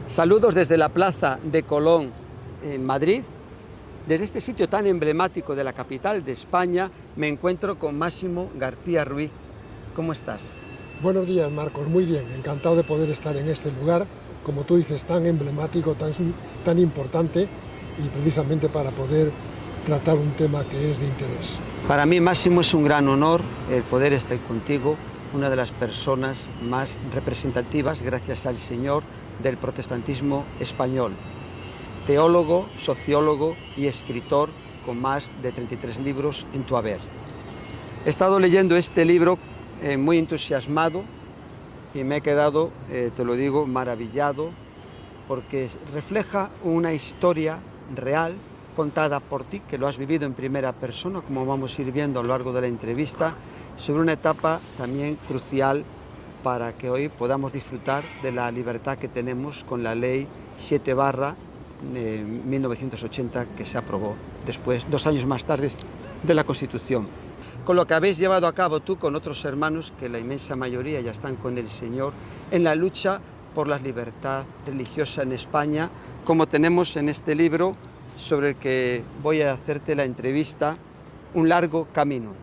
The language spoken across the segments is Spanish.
Saludos desde la Plaza de Colón en Madrid. Desde este sitio tan emblemático de la capital de España me encuentro con Máximo García Ruiz. ¿Cómo estás? Buenos días, Marcos. Muy bien, encantado de poder estar en este lugar, como tú dices, tan emblemático, tan importante, y precisamente para poder tratar un tema que es de interés. Para mí, Máximo, es un gran honor el poder estar contigo, una de las personas más representativas, gracias al Señor, del protestantismo español. Teólogo, sociólogo y escritor con más de 33 libros en tu haber. He estado leyendo este libro muy entusiasmado y me he quedado, te lo digo, maravillado, porque refleja una historia real contada por ti, que lo has vivido en primera persona, como vamos a ir viendo a lo largo de la entrevista, sobre una etapa también crucial para que hoy podamos disfrutar de la libertad que tenemos con la Ley 7/1980 que se aprobó después, 2 años más tarde, de la Constitución. Con lo que habéis llevado a cabo tú con otros hermanos, que la inmensa mayoría ya están con el Señor, en la lucha por la libertad religiosa en España, como tenemos en este libro sobre el que voy a hacerte la entrevista, Un largo camino.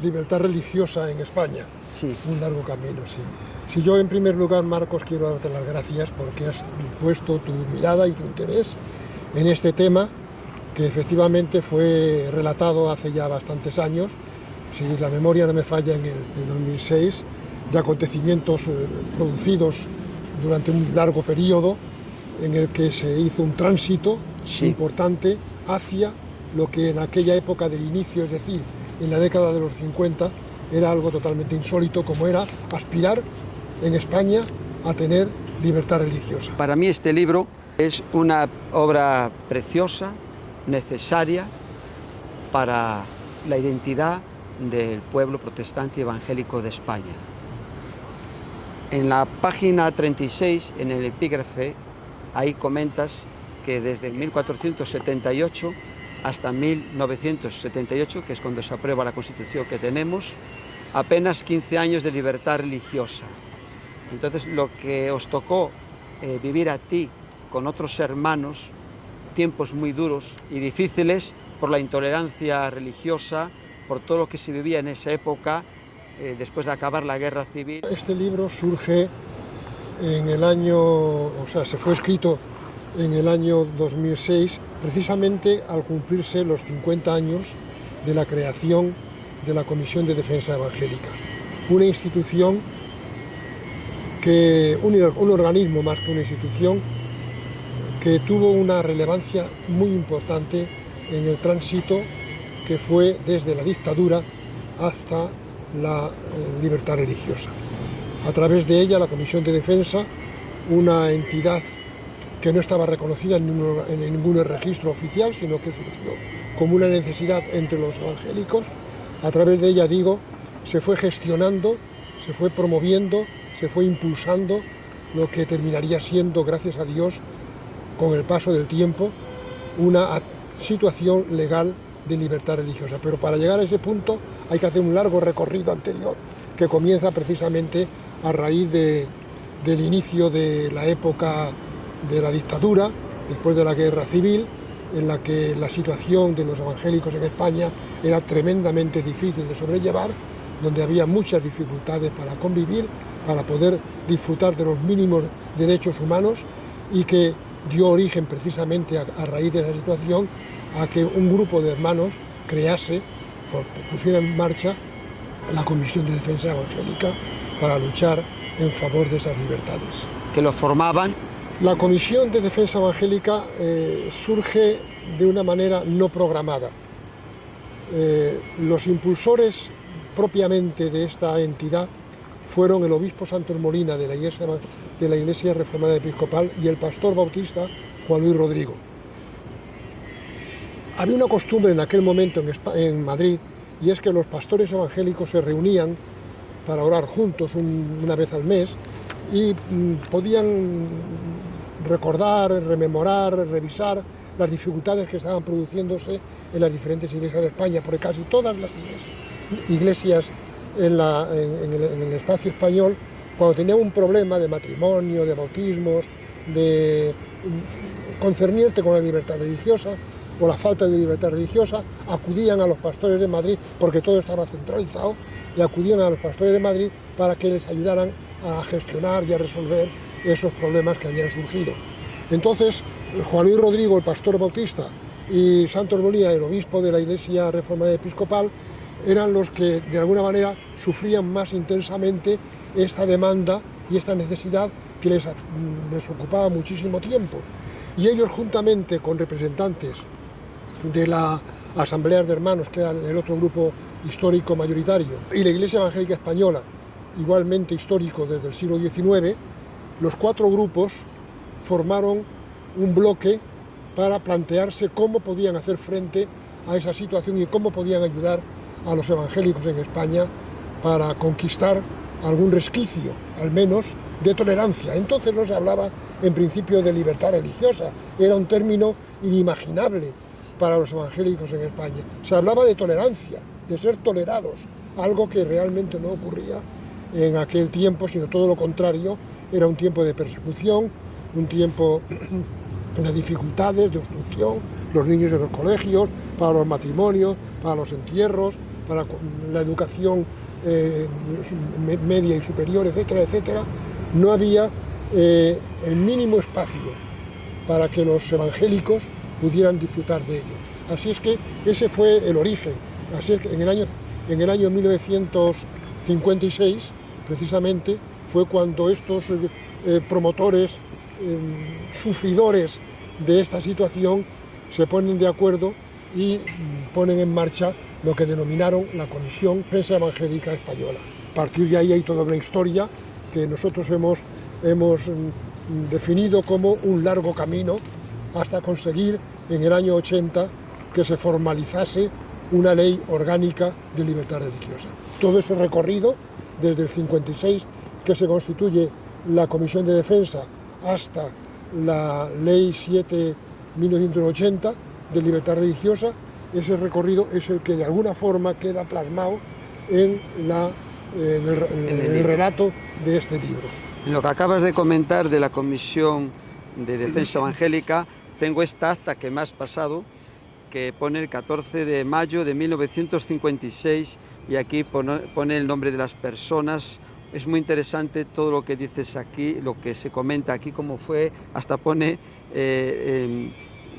Libertad religiosa en España. Sí. Un largo camino, sí. Si yo, en primer lugar, Marcos, quiero darte las gracias porque has puesto tu mirada y tu interés en este tema, que efectivamente fue relatado hace ya bastantes años, si la memoria no me falla, en el 2006, de acontecimientos producidos durante un largo periodo en el que se hizo un tránsito importante hacia lo que en aquella época del inicio, es decir, en la década de los 50, era algo totalmente insólito, como era aspirar en España a tener libertad religiosa. Para mí este libro es una obra preciosa, necesaria para la identidad del pueblo protestante y evangélico de España. En la página 36, en el epígrafe, ahí comentas que desde 1478 hasta 1978, que es cuando se aprueba la Constitución que tenemos, apenas 15 años de libertad religiosa. Entonces, lo que os tocó vivir a ti con otros hermanos, tiempos muy duros y difíciles por la intolerancia religiosa, por todo lo que se vivía en esa época, después de acabar la guerra civil. Este libro surge en el año, se fue escrito en el año 2006, precisamente al cumplirse los 50 años de la creación de la Comisión de Defensa Evangélica, una institución un organismo más que una institución, que tuvo una relevancia muy importante en el tránsito que fue desde la dictadura hasta la libertad religiosa. A través de ella, la Comisión de Defensa, una entidad que no estaba reconocida en ningún registro oficial, sino que surgió como una necesidad entre los evangélicos, a través de ella, se fue gestionando, se fue promoviendo, se fue impulsando lo que terminaría siendo, gracias a Dios, con el paso del tiempo, una situación legal de libertad religiosa. Pero para llegar a ese punto hay que hacer un largo recorrido anterior, que comienza precisamente a raíz del inicio de la época de la dictadura, después de la guerra civil, en la que la situación de los evangélicos en España era tremendamente difícil de sobrellevar, donde había muchas dificultades para convivir, para poder disfrutar de los mínimos derechos humanos, y que dio origen precisamente a raíz de esa situación a que un grupo de hermanos pusiera en marcha la Comisión de Defensa Evangélica para luchar en favor de esas libertades. ¿Que lo formaban? La Comisión de Defensa Evangélica surge de una manera no programada. Los impulsores propiamente de esta entidad fueron el obispo Santos Molina de la Iglesia Reformada Episcopal y el pastor bautista Juan Luis Rodrigo. Había una costumbre en aquel momento en Madrid, y es que los pastores evangélicos se reunían para orar juntos una vez al mes y podían recordar, rememorar, revisar las dificultades que estaban produciéndose en las diferentes iglesias de España, porque casi todas las iglesias en el espacio español cuando tenían un problema de matrimonio, de bautismos, de concerniente con la libertad religiosa o la falta de libertad religiosa, acudían a los pastores de Madrid, porque todo estaba centralizado, y acudían a los pastores de Madrid para que les ayudaran a gestionar y a resolver esos problemas que habían surgido. Entonces, Juan Luis Rodrigo, el pastor bautista, y Santos Molina, el obispo de la Iglesia Reformada Episcopal, eran los que de alguna manera sufrían más intensamente esta demanda y esta necesidad que les ocupaba muchísimo tiempo. Y ellos, juntamente con representantes de la Asamblea de Hermanos, que era el otro grupo histórico mayoritario, y la Iglesia Evangélica Española, igualmente histórico desde el siglo XIX, los cuatro grupos formaron un bloque para plantearse cómo podían hacer frente a esa situación y cómo podían ayudar a los evangélicos en España para conquistar algún resquicio, al menos, de tolerancia. Entonces no se hablaba en principio de libertad religiosa, era un término inimaginable para los evangélicos en España. Se hablaba de tolerancia, de ser tolerados, algo que realmente no ocurría en aquel tiempo, sino todo lo contrario, era un tiempo de persecución, un tiempo de dificultades, de obstrucción, los niños en los colegios, para los matrimonios, para los entierros, para la educación media y superior, etcétera, etcétera. No había el mínimo espacio para que los evangélicos pudieran disfrutar de ello. Así es que ese fue el origen. Así es que en el año 1956, precisamente, fue cuando estos promotores, sufridores de esta situación, se ponen de acuerdo y ponen en marcha lo que denominaron la Comisión Prensa Evangélica Española. A partir de ahí hay toda una historia que nosotros hemos definido como un largo camino hasta conseguir en el año 80 que se formalizase una ley orgánica de libertad religiosa. Todo ese recorrido, desde el 56, que se constituye la Comisión de Defensa, hasta la Ley 7/1980 de libertad religiosa, ese recorrido es el que de alguna forma queda plasmado en el relato de este libro. En lo que acabas de comentar de la Comisión de Defensa Evangélica, tengo esta acta que me has pasado, que pone el 14 de mayo de 1956 y aquí pone el nombre de las personas. Es muy interesante todo lo que dices aquí, lo que se comenta aquí, cómo fue, hasta pone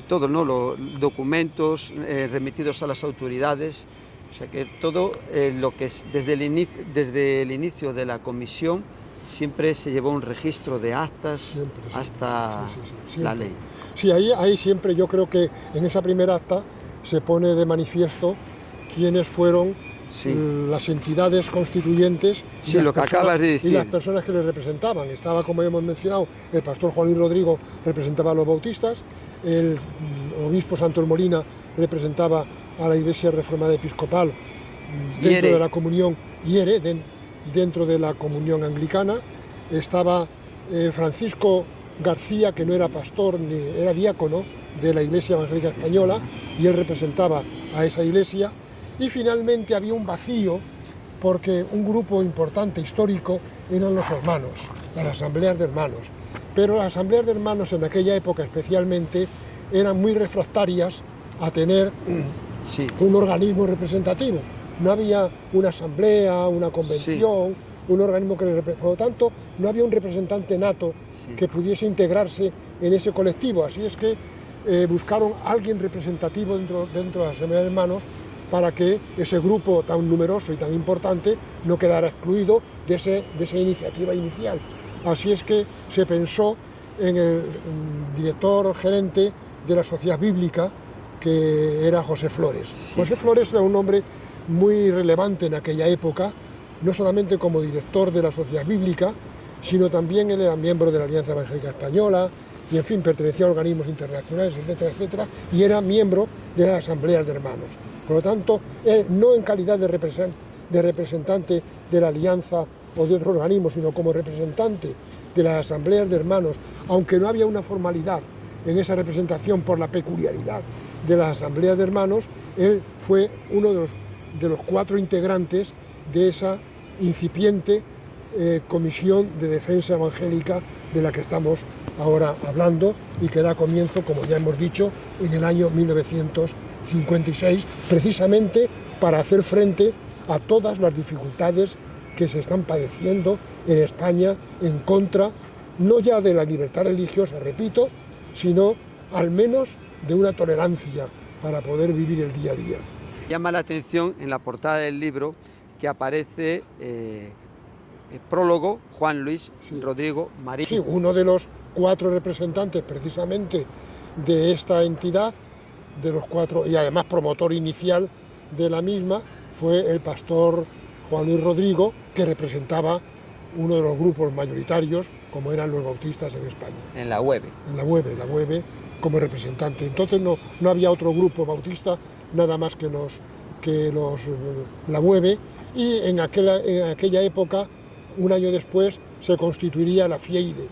todo, ¿no? Los documentos remitidos a las autoridades, o sea que todo lo que es desde el inicio de la comisión siempre se llevó un registro de actas siempre, sí, hasta sí, la ley. Sí, ahí siempre yo creo que en esa primera acta se pone de manifiesto quiénes fueron las entidades constituyentes y, lo que acabas de decir, y las personas que les representaban. Estaba, como hemos mencionado, el pastor Juan Luis Rodrigo representaba a los bautistas, el obispo Santos Molina representaba a la Iglesia Reformada Episcopal dentro de la comunión dentro de la comunión anglicana. Estaba Francisco García, que no era pastor ni era diácono de la Iglesia Evangélica Española, y él representaba a esa iglesia. Y finalmente había un vacío porque un grupo importante histórico eran los hermanos, las asambleas de hermanos. Pero las asambleas de hermanos en aquella época especialmente eran muy refractarias a tener un organismo representativo. No había una asamblea, una convención, un organismo que les representara. Por lo tanto, no había un representante nato que pudiese integrarse en ese colectivo. Así es que buscaron a alguien representativo dentro de la asamblea de hermanos para que ese grupo tan numeroso y tan importante no quedara excluido de esa iniciativa inicial. Así es que se pensó en el director gerente de la Sociedad Bíblica, que era José Flores. José Flores era un hombre muy relevante en aquella época, no solamente como director de la Sociedad Bíblica, sino también él era miembro de la Alianza Evangélica Española, y en fin, pertenecía a organismos internacionales, etcétera, etcétera, y era miembro de las asambleas de hermanos. Por lo tanto, él, no en calidad de representante de la Alianza o de otro organismo, sino como representante de las asambleas de hermanos, aunque no había una formalidad en esa representación por la peculiaridad de las asambleas de hermanos, él fue uno de los 4 integrantes de esa incipiente Comisión de Defensa Evangélica de la que estamos ahora hablando y que da comienzo, como ya hemos dicho, en el año 1956, precisamente para hacer frente a todas las dificultades que se están padeciendo en España en contra, no ya de la libertad religiosa, repito, sino al menos de una tolerancia para poder vivir el día a día. Llama la atención en la portada del libro que aparece el prólogo Juan Luis Rodrigo Marín. Sí, uno de los 4 representantes precisamente de esta entidad, de los 4, y además promotor inicial de la misma, fue el pastor Juan Luis Rodrigo, que representaba uno de los grupos mayoritarios, como eran los bautistas en España. En la UEB. En la UEB como representante. Entonces no había otro grupo bautista, nada más que la UEB, y en aquella época, un año después, se constituiría la FIEIDE,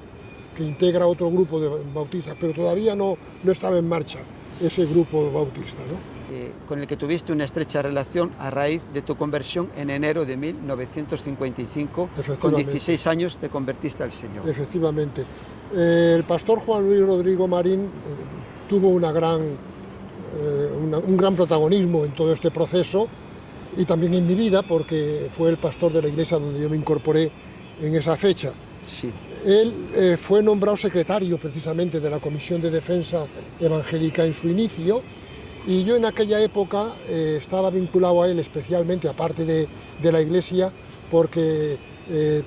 que integra otro grupo de bautistas, pero todavía no estaba en marcha ese grupo bautista, ¿no? Con el que tuviste una estrecha relación a raíz de tu conversión en enero de 1955. Con 16 años te convertiste al Señor. Efectivamente. El pastor Juan Luis Rodrigo Marín tuvo un gran protagonismo en todo este proceso y también en mi vida, porque fue el pastor de la iglesia donde yo me incorporé en esa fecha. Sí. Él fue nombrado secretario precisamente de la Comisión de Defensa Evangélica en su inicio, y yo en aquella época estaba vinculado a él especialmente, aparte de la iglesia, porque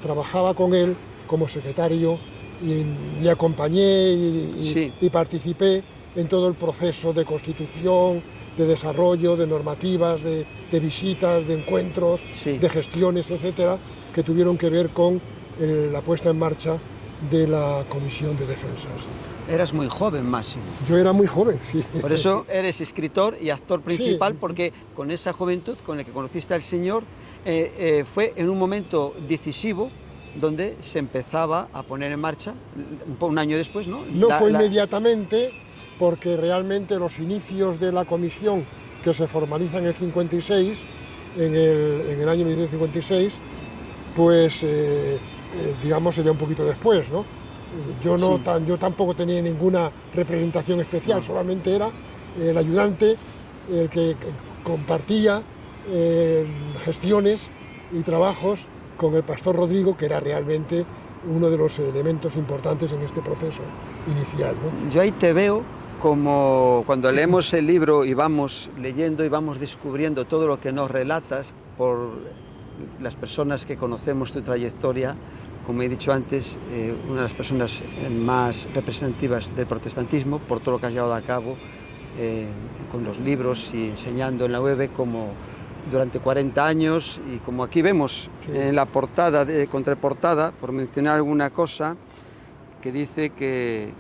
trabajaba con él como secretario y le acompañé y participé en todo el proceso de constitución, de desarrollo, de normativas, de visitas, de encuentros, de gestiones, etcétera, que tuvieron que ver con la puesta en marcha de la Comisión de Defensa. Eras muy joven, Máximo. Yo era muy joven, sí. Por eso eres escritor y actor principal, sí. Porque con esa juventud con la que conociste al Señor, fue en un momento decisivo donde se empezaba a poner en marcha, un año después, ¿no? No fue inmediatamente, porque realmente los inicios de la comisión, que se formaliza en el 56, en el año 1956, pues digamos sería un poquito después, ¿no? Yo tampoco tenía ninguna representación especial, solamente era el ayudante, el que compartía gestiones y trabajos con el pastor Rodrigo, que era realmente uno de los elementos importantes en este proceso inicial, ¿no? Yo ahí te veo como cuando leemos el libro y vamos leyendo y vamos descubriendo todo lo que nos relatas por las personas que conocemos tu trayectoria. Como he dicho antes, una de las personas más representativas del protestantismo, por todo lo que has llevado a cabo con los libros y enseñando en la UEB como durante 40 años, y como aquí vemos en la portada, contraportada, por mencionar alguna cosa, que dice que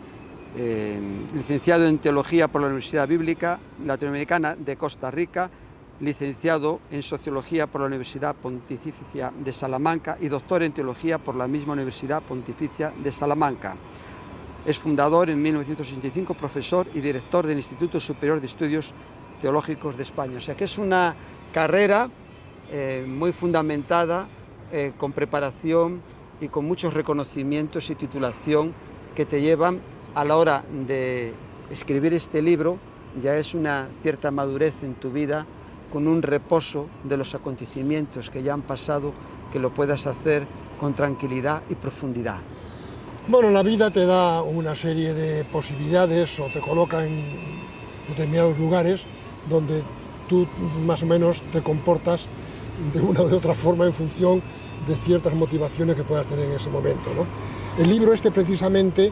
licenciado en Teología por la Universidad Bíblica Latinoamericana de Costa Rica, licenciado en Sociología por la Universidad Pontificia de Salamanca y doctor en Teología por la misma Universidad Pontificia de Salamanca. Es fundador en 1985, profesor y director del Instituto Superior de Estudios Teológicos de España. O sea que es una carrera muy fundamentada, con preparación y con muchos reconocimientos y titulación que te llevan a la hora de escribir este libro. Ya es una cierta madurez en tu vida, con un reposo de los acontecimientos que ya han pasado, que lo puedas hacer con tranquilidad y profundidad. Bueno, la vida te da una serie de posibilidades o te coloca en determinados lugares donde tú más o menos te comportas de una u otra forma en función de ciertas motivaciones que puedas tener en ese momento, ¿no? El libro este precisamente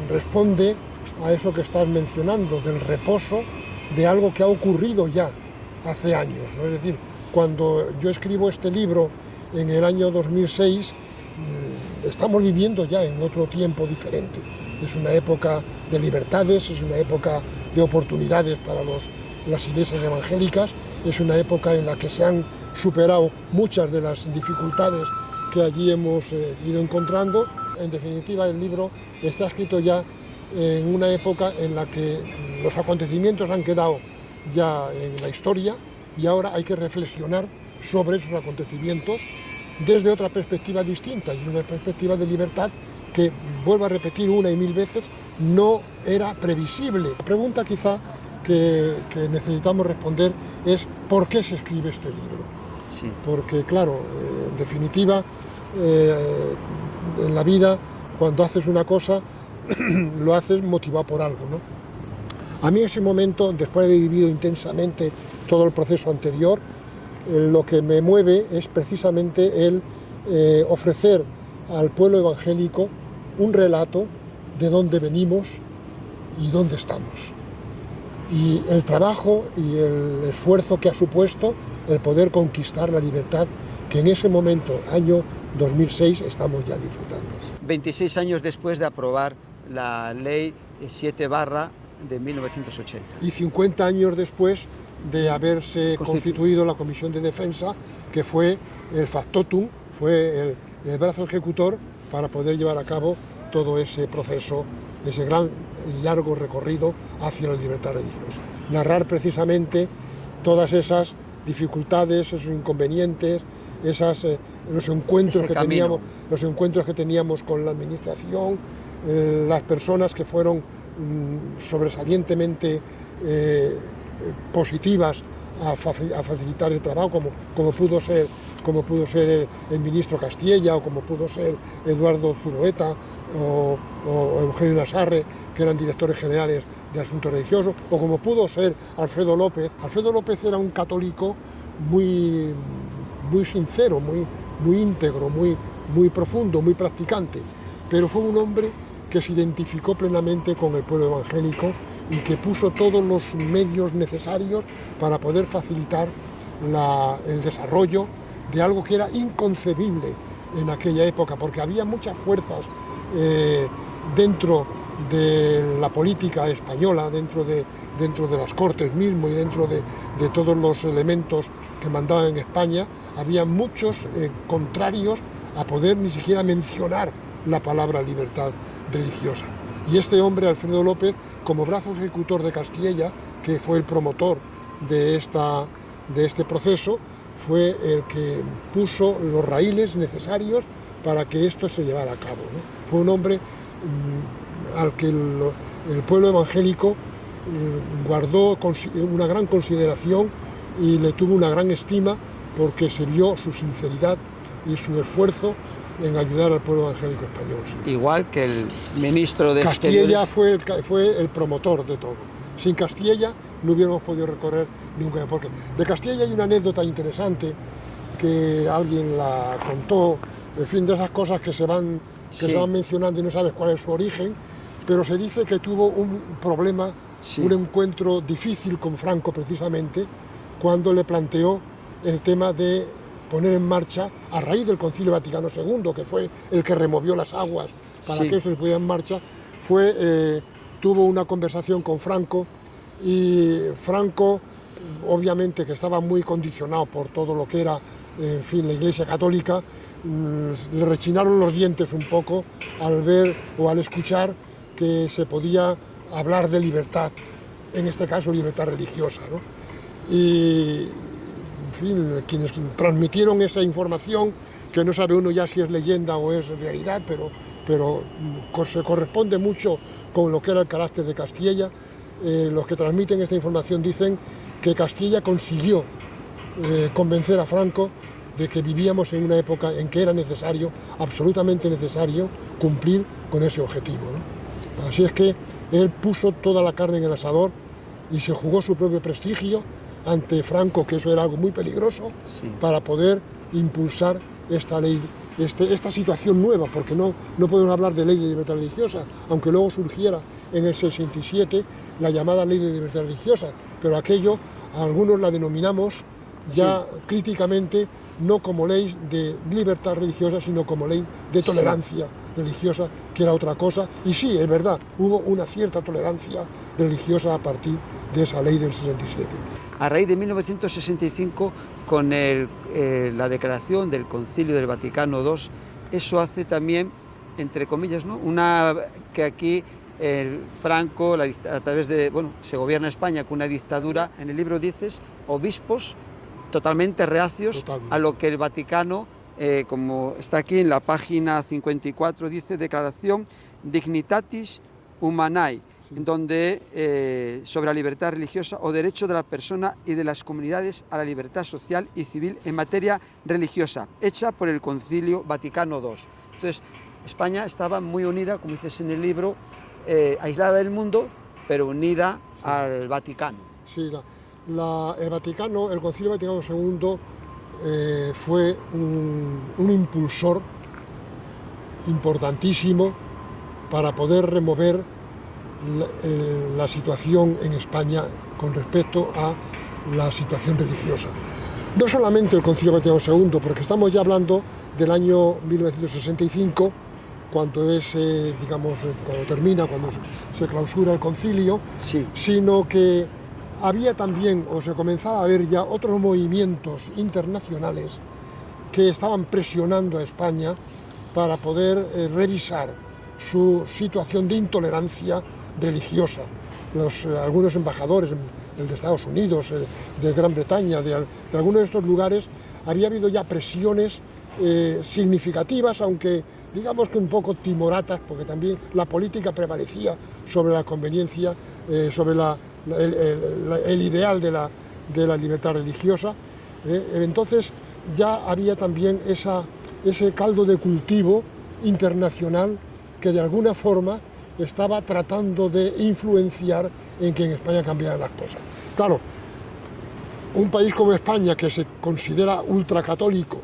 responde a eso que estás mencionando, del reposo de algo que ha ocurrido ya hace años, ¿no? Es decir, cuando yo escribo este libro en el año 2006, estamos viviendo ya en otro tiempo diferente. Es una época de libertades, es una época de oportunidades para las iglesias evangélicas, es una época en la que se han superado muchas de las dificultades que allí hemos ido encontrando. En definitiva, el libro está escrito ya en una época en la que los acontecimientos han quedado ya en la historia y ahora hay que reflexionar sobre esos acontecimientos desde otra perspectiva distinta, y una perspectiva de libertad que, vuelvo a repetir una y mil veces, no era previsible. La pregunta quizá que necesitamos responder es ¿por qué se escribe este libro? Sí. Porque claro, en definitiva, en la vida, cuando haces una cosa, lo haces motivado por algo, ¿no? A mí en ese momento, después de haber vivido intensamente todo el proceso anterior, lo que me mueve es precisamente el ofrecer al pueblo evangélico un relato de dónde venimos y dónde estamos. Y el trabajo y el esfuerzo que ha supuesto el poder conquistar la libertad que en ese momento, año 2006, estamos ya disfrutando. 26 años después de aprobar la ley 7/ de 1980. Y 50 años después de haberse constituido la Comisión de Defensa, que fue el factotum, fue el brazo ejecutor para poder llevar a cabo todo ese proceso, ese gran y largo recorrido hacia la libertad religiosa. Narrar precisamente todas esas dificultades, esos inconvenientes, los encuentros que teníamos con la administración, las personas que fueron sobresalientemente positivas a facilitar el trabajo, como pudo ser el ministro Castilla, o como pudo ser Eduardo Zuloeta o Eugenio Nasarre, que eran directores generales de asuntos religiosos, o como pudo ser Alfredo López. Alfredo López era un católico muy sincero, muy íntegro, muy profundo, muy practicante, pero fue un hombre que se identificó plenamente con el pueblo evangélico y que puso todos los medios necesarios para poder facilitar el desarrollo de algo que era inconcebible en aquella época, porque había muchas fuerzas dentro de la política española, dentro de las Cortes mismo y dentro de todos los elementos que mandaban en España, había muchos contrarios a poder ni siquiera mencionar la palabra libertad religiosa. Y este hombre, Alfredo López, como brazo ejecutor de Castilla, que fue el promotor de este proceso, fue el que puso los raíles necesarios para que esto se llevara a cabo, ¿no? Fue un hombre al que el pueblo evangélico guardó una gran consideración y le tuvo una gran estima, porque se vio su sinceridad y su esfuerzo en ayudar al pueblo evangélico español. Sí. Igual que el ministro de Castilla Exteriores fue el promotor de todo. Sin Castilla no hubiéramos podido recorrer nunca. Porque de Castilla hay una anécdota interesante que alguien la contó, en fin, de esas cosas que se van mencionando y no sabes cuál es su origen, pero se dice que tuvo un problema, un encuentro difícil con Franco precisamente, cuando le planteó el tema de poner en marcha, a raíz del Concilio Vaticano II, que fue el que removió las aguas para que esto se pudiera en marcha, tuvo una conversación con Franco, y Franco, obviamente que estaba muy condicionado por todo lo que era, en fin, la Iglesia Católica, le rechinaron los dientes un poco al ver o al escuchar que se podía hablar de libertad, en este caso libertad religiosa, ¿no? Y en fin, quienes transmitieron esa información, que no sabe uno ya si es leyenda o es realidad, pero se corresponde mucho con lo que era el carácter de Castilla. Los que transmiten esta información dicen que Castilla consiguió convencer a Franco de que vivíamos en una época en que era necesario, absolutamente necesario, cumplir con ese objetivo, ¿no? Así es que él puso toda la carne en el asador y se jugó su propio prestigio ante Franco, que eso era algo muy peligroso, para poder impulsar esta ley, esta situación nueva, porque no podemos hablar de ley de libertad religiosa, aunque luego surgiera en el 67 la llamada ley de libertad religiosa, pero aquello algunos la denominamos ya críticamente no como ley de libertad religiosa, sino como ley de tolerancia religiosa, que era otra cosa. Y sí, es verdad, hubo una cierta tolerancia religiosa a partir de esa ley del 67. A raíz de 1965, con la declaración del Concilio del Vaticano II, eso hace también, entre comillas, ¿no?, que aquí Franco, a través de, se gobierna España con una dictadura. En el libro dices, obispos totalmente reacios a lo que el Vaticano como está aquí en la página 54, dice Declaración Dignitatis Humanae, donde sobre la libertad religiosa o derecho de la persona y de las comunidades a la libertad social y civil en materia religiosa, hecha por el Concilio Vaticano II. Entonces, España estaba muy unida, como dices en el libro, aislada del mundo, pero unida al Vaticano. Sí, el Vaticano, el Concilio Vaticano II fue un impulsor importantísimo para poder remover la situación en España con respecto a la situación religiosa. No solamente el Concilio Vaticano II, porque estamos ya hablando del año 1965, cuando termina, cuando se clausura el concilio, sí, sino que había también, o se comenzaba a ver ya, otros movimientos internacionales que estaban presionando a España para poder revisar su situación de intolerancia religiosa. Algunos embajadores, el de Estados Unidos, de Gran Bretaña, de algunos de estos lugares, había habido ya presiones significativas, aunque digamos que un poco timoratas, porque también la política prevalecía sobre la conveniencia, sobre el ideal de la libertad religiosa. Entonces ya había también ese caldo de cultivo internacional que de alguna forma estaba tratando de influenciar en que en España cambiaran las cosas. Claro, un país como España, que se considera ultracatólico,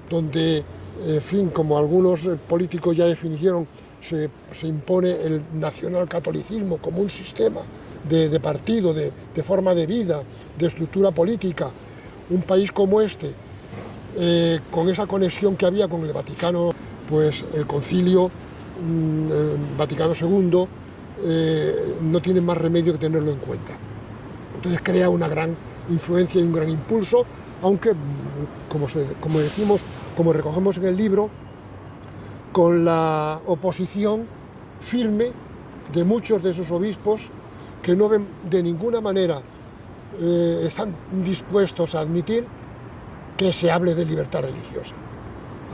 donde, en fin, como algunos políticos ya definieron, se impone el nacionalcatolicismo como un sistema de partido, de forma de vida, de estructura política. Un país como este, con esa conexión que había con el Vaticano, pues el Concilio Vaticano II no tiene más remedio que tenerlo en cuenta. Entonces crea una gran influencia y un gran impulso, aunque, como decimos, como recogemos en el libro, con la oposición firme de muchos de esos obispos que no ven de ninguna manera, están dispuestos a admitir que se hable de libertad religiosa.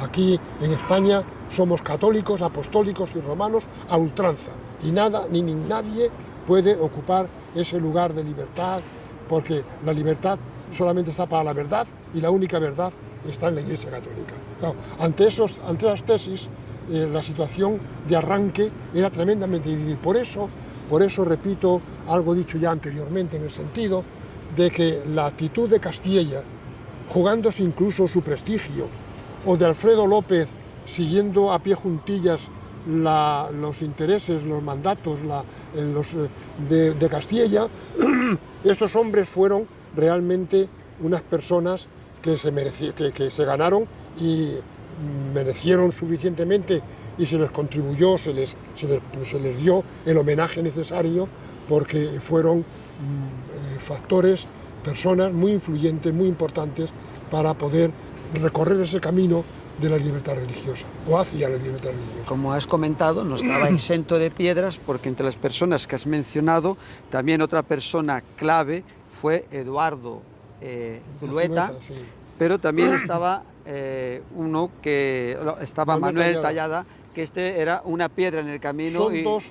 Aquí en España somos católicos, apostólicos y romanos a ultranza, y nada ni nadie puede ocupar ese lugar de libertad, porque la libertad solamente está para la verdad, y la única verdad está en la Iglesia Católica. Claro, ante esas tesis, la situación de arranque era tremendamente difícil. Por eso repito algo dicho ya anteriormente, en el sentido de que la actitud de Castilla, jugándose incluso su prestigio, o de Alfredo López, siguiendo a pie juntillas los intereses, los mandatos de Castilla, estos hombres fueron realmente unas personas que se ganaron y merecieron suficientemente, y se les contribuyó, se les dio el homenaje necesario, porque fueron factores, personas muy influyentes, muy importantes, para poder recorrer ese camino de la libertad religiosa, o hacia la libertad religiosa. Como has comentado, no estaba exento de piedras, porque entre las personas que has mencionado, también otra persona clave fue Eduardo Zulueta, Sí. pero también estaba Manuel Tallada, que era una piedra en el camino,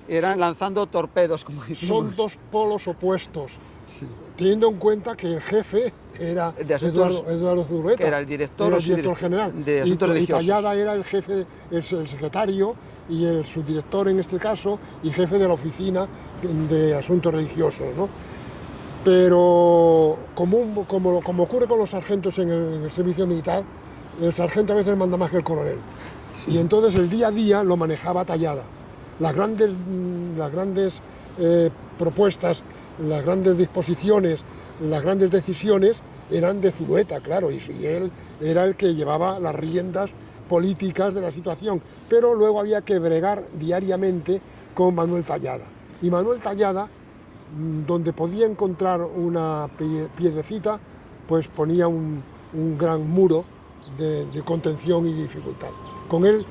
eran lanzando torpedos, como decimos. Son dos polos opuestos, sí, teniendo en cuenta que el jefe era Eduardo Zulueta, que era el director general, de asuntos religiosos. Y Tallada era el jefe, el secretario y el subdirector en este caso, y jefe de la oficina de asuntos religiosos, ¿no? Pero como ocurre con los sargentos en el servicio militar, el sargento a veces manda más que el coronel. Sí. Y entonces el día a día lo manejaba Tallada. Las grandes propuestas, las grandes disposiciones, las grandes decisiones eran de Zulueta, claro, y él era el que llevaba las riendas políticas de la situación. Pero luego había que bregar diariamente con Manuel Tallada. Y Manuel Tallada, donde podía encontrar una piedrecita, pues ponía un gran muro de contención y dificultad. Con él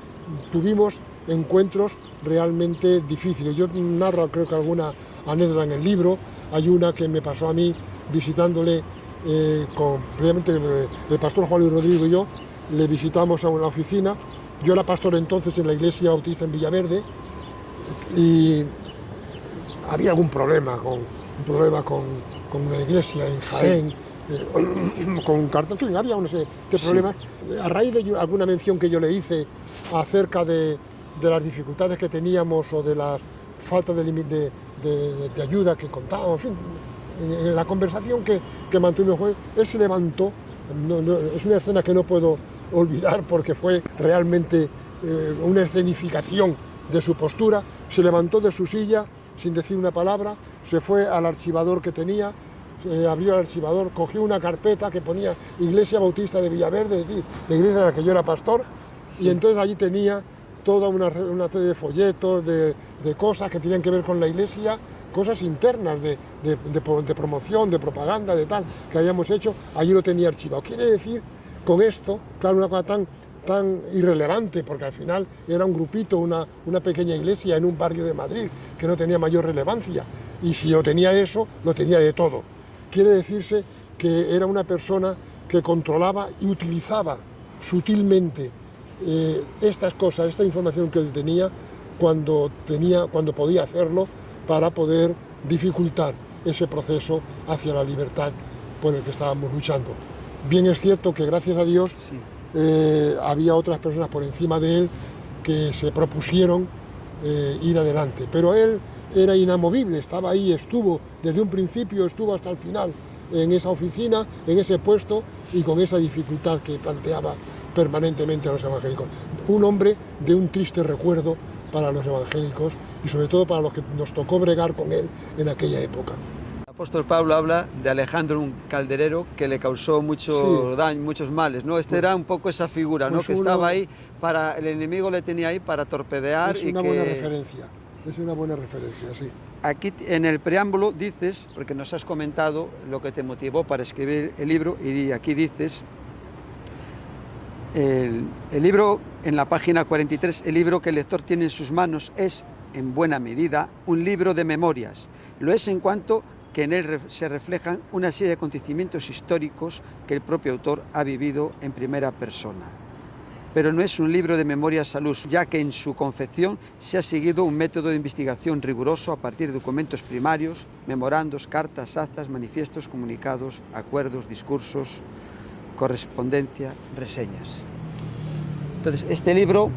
tuvimos encuentros realmente difíciles. Yo narro, creo que alguna anécdota en el libro. Hay una que me pasó a mí visitándole previamente el pastor Juan Luis Rodrigo y yo, le visitamos a una oficina. Yo era pastor entonces en la iglesia bautista en Villaverde y había algún problema con una iglesia en Jaén, sí. Con cartas, en fin, había una serie de problemas. Sí. A raíz de alguna mención que yo le hice acerca de las dificultades que teníamos o de la falta de ayuda que contábamos, en fin, en la conversación que mantuvimos con él, él se levantó. Es una escena que no puedo olvidar porque fue realmente una escenificación de su postura. Se levantó de su silla sin decir una palabra, se fue al archivador que tenía, abrió el archivador, cogió una carpeta que ponía Iglesia Bautista de Villaverde, es decir, la iglesia en la que yo era pastor, sí. Y entonces allí tenía toda una serie de folletos, de cosas que tenían que ver con la iglesia, cosas internas de promoción, de propaganda, de tal, que habíamos hecho, allí lo tenía archivado. Quiere decir, con esto, claro, una cosa tan irrelevante, porque al final era un grupito, una pequeña iglesia en un barrio de Madrid, que no tenía mayor relevancia, y si yo tenía eso, lo tenía de todo. Quiere decirse que era una persona que controlaba y utilizaba sutilmente estas cosas, esta información que él tenía, cuando podía hacerlo, para poder dificultar ese proceso hacia la libertad por el que estábamos luchando. Bien es cierto que gracias a Dios había otras personas por encima de él que se propusieron ir adelante, pero él era inamovible, estaba ahí, estuvo desde un principio, estuvo hasta el final en esa oficina, en ese puesto y con esa dificultad que planteaba permanentemente a los evangélicos. Un hombre de un triste recuerdo para los evangélicos y sobre todo para los que nos tocó bregar con él en aquella época. El apóstol Pablo habla de Alejandro, un calderero que le causó mucho daño, muchos males, ¿no? Era un poco esa figura, ¿no? Que estaba ahí el enemigo le tenía ahí para torpedear. Es una buena referencia, es una buena referencia, sí. Aquí en el preámbulo dices, porque nos has comentado lo que te motivó para escribir el libro, y aquí dices, el libro, en la página 43, el libro que el lector tiene en sus manos es, en buena medida, un libro de memorias. Lo es en cuanto que en él se reflejan una serie de acontecimientos históricos que el propio autor ha vivido en primera persona. Pero no es un libro de memorias al uso, ya que en su confección se ha seguido un método de investigación riguroso a partir de documentos primarios, memorandos, cartas, actas, manifiestos, comunicados, acuerdos, discursos, correspondencia, reseñas. Entonces, este libro,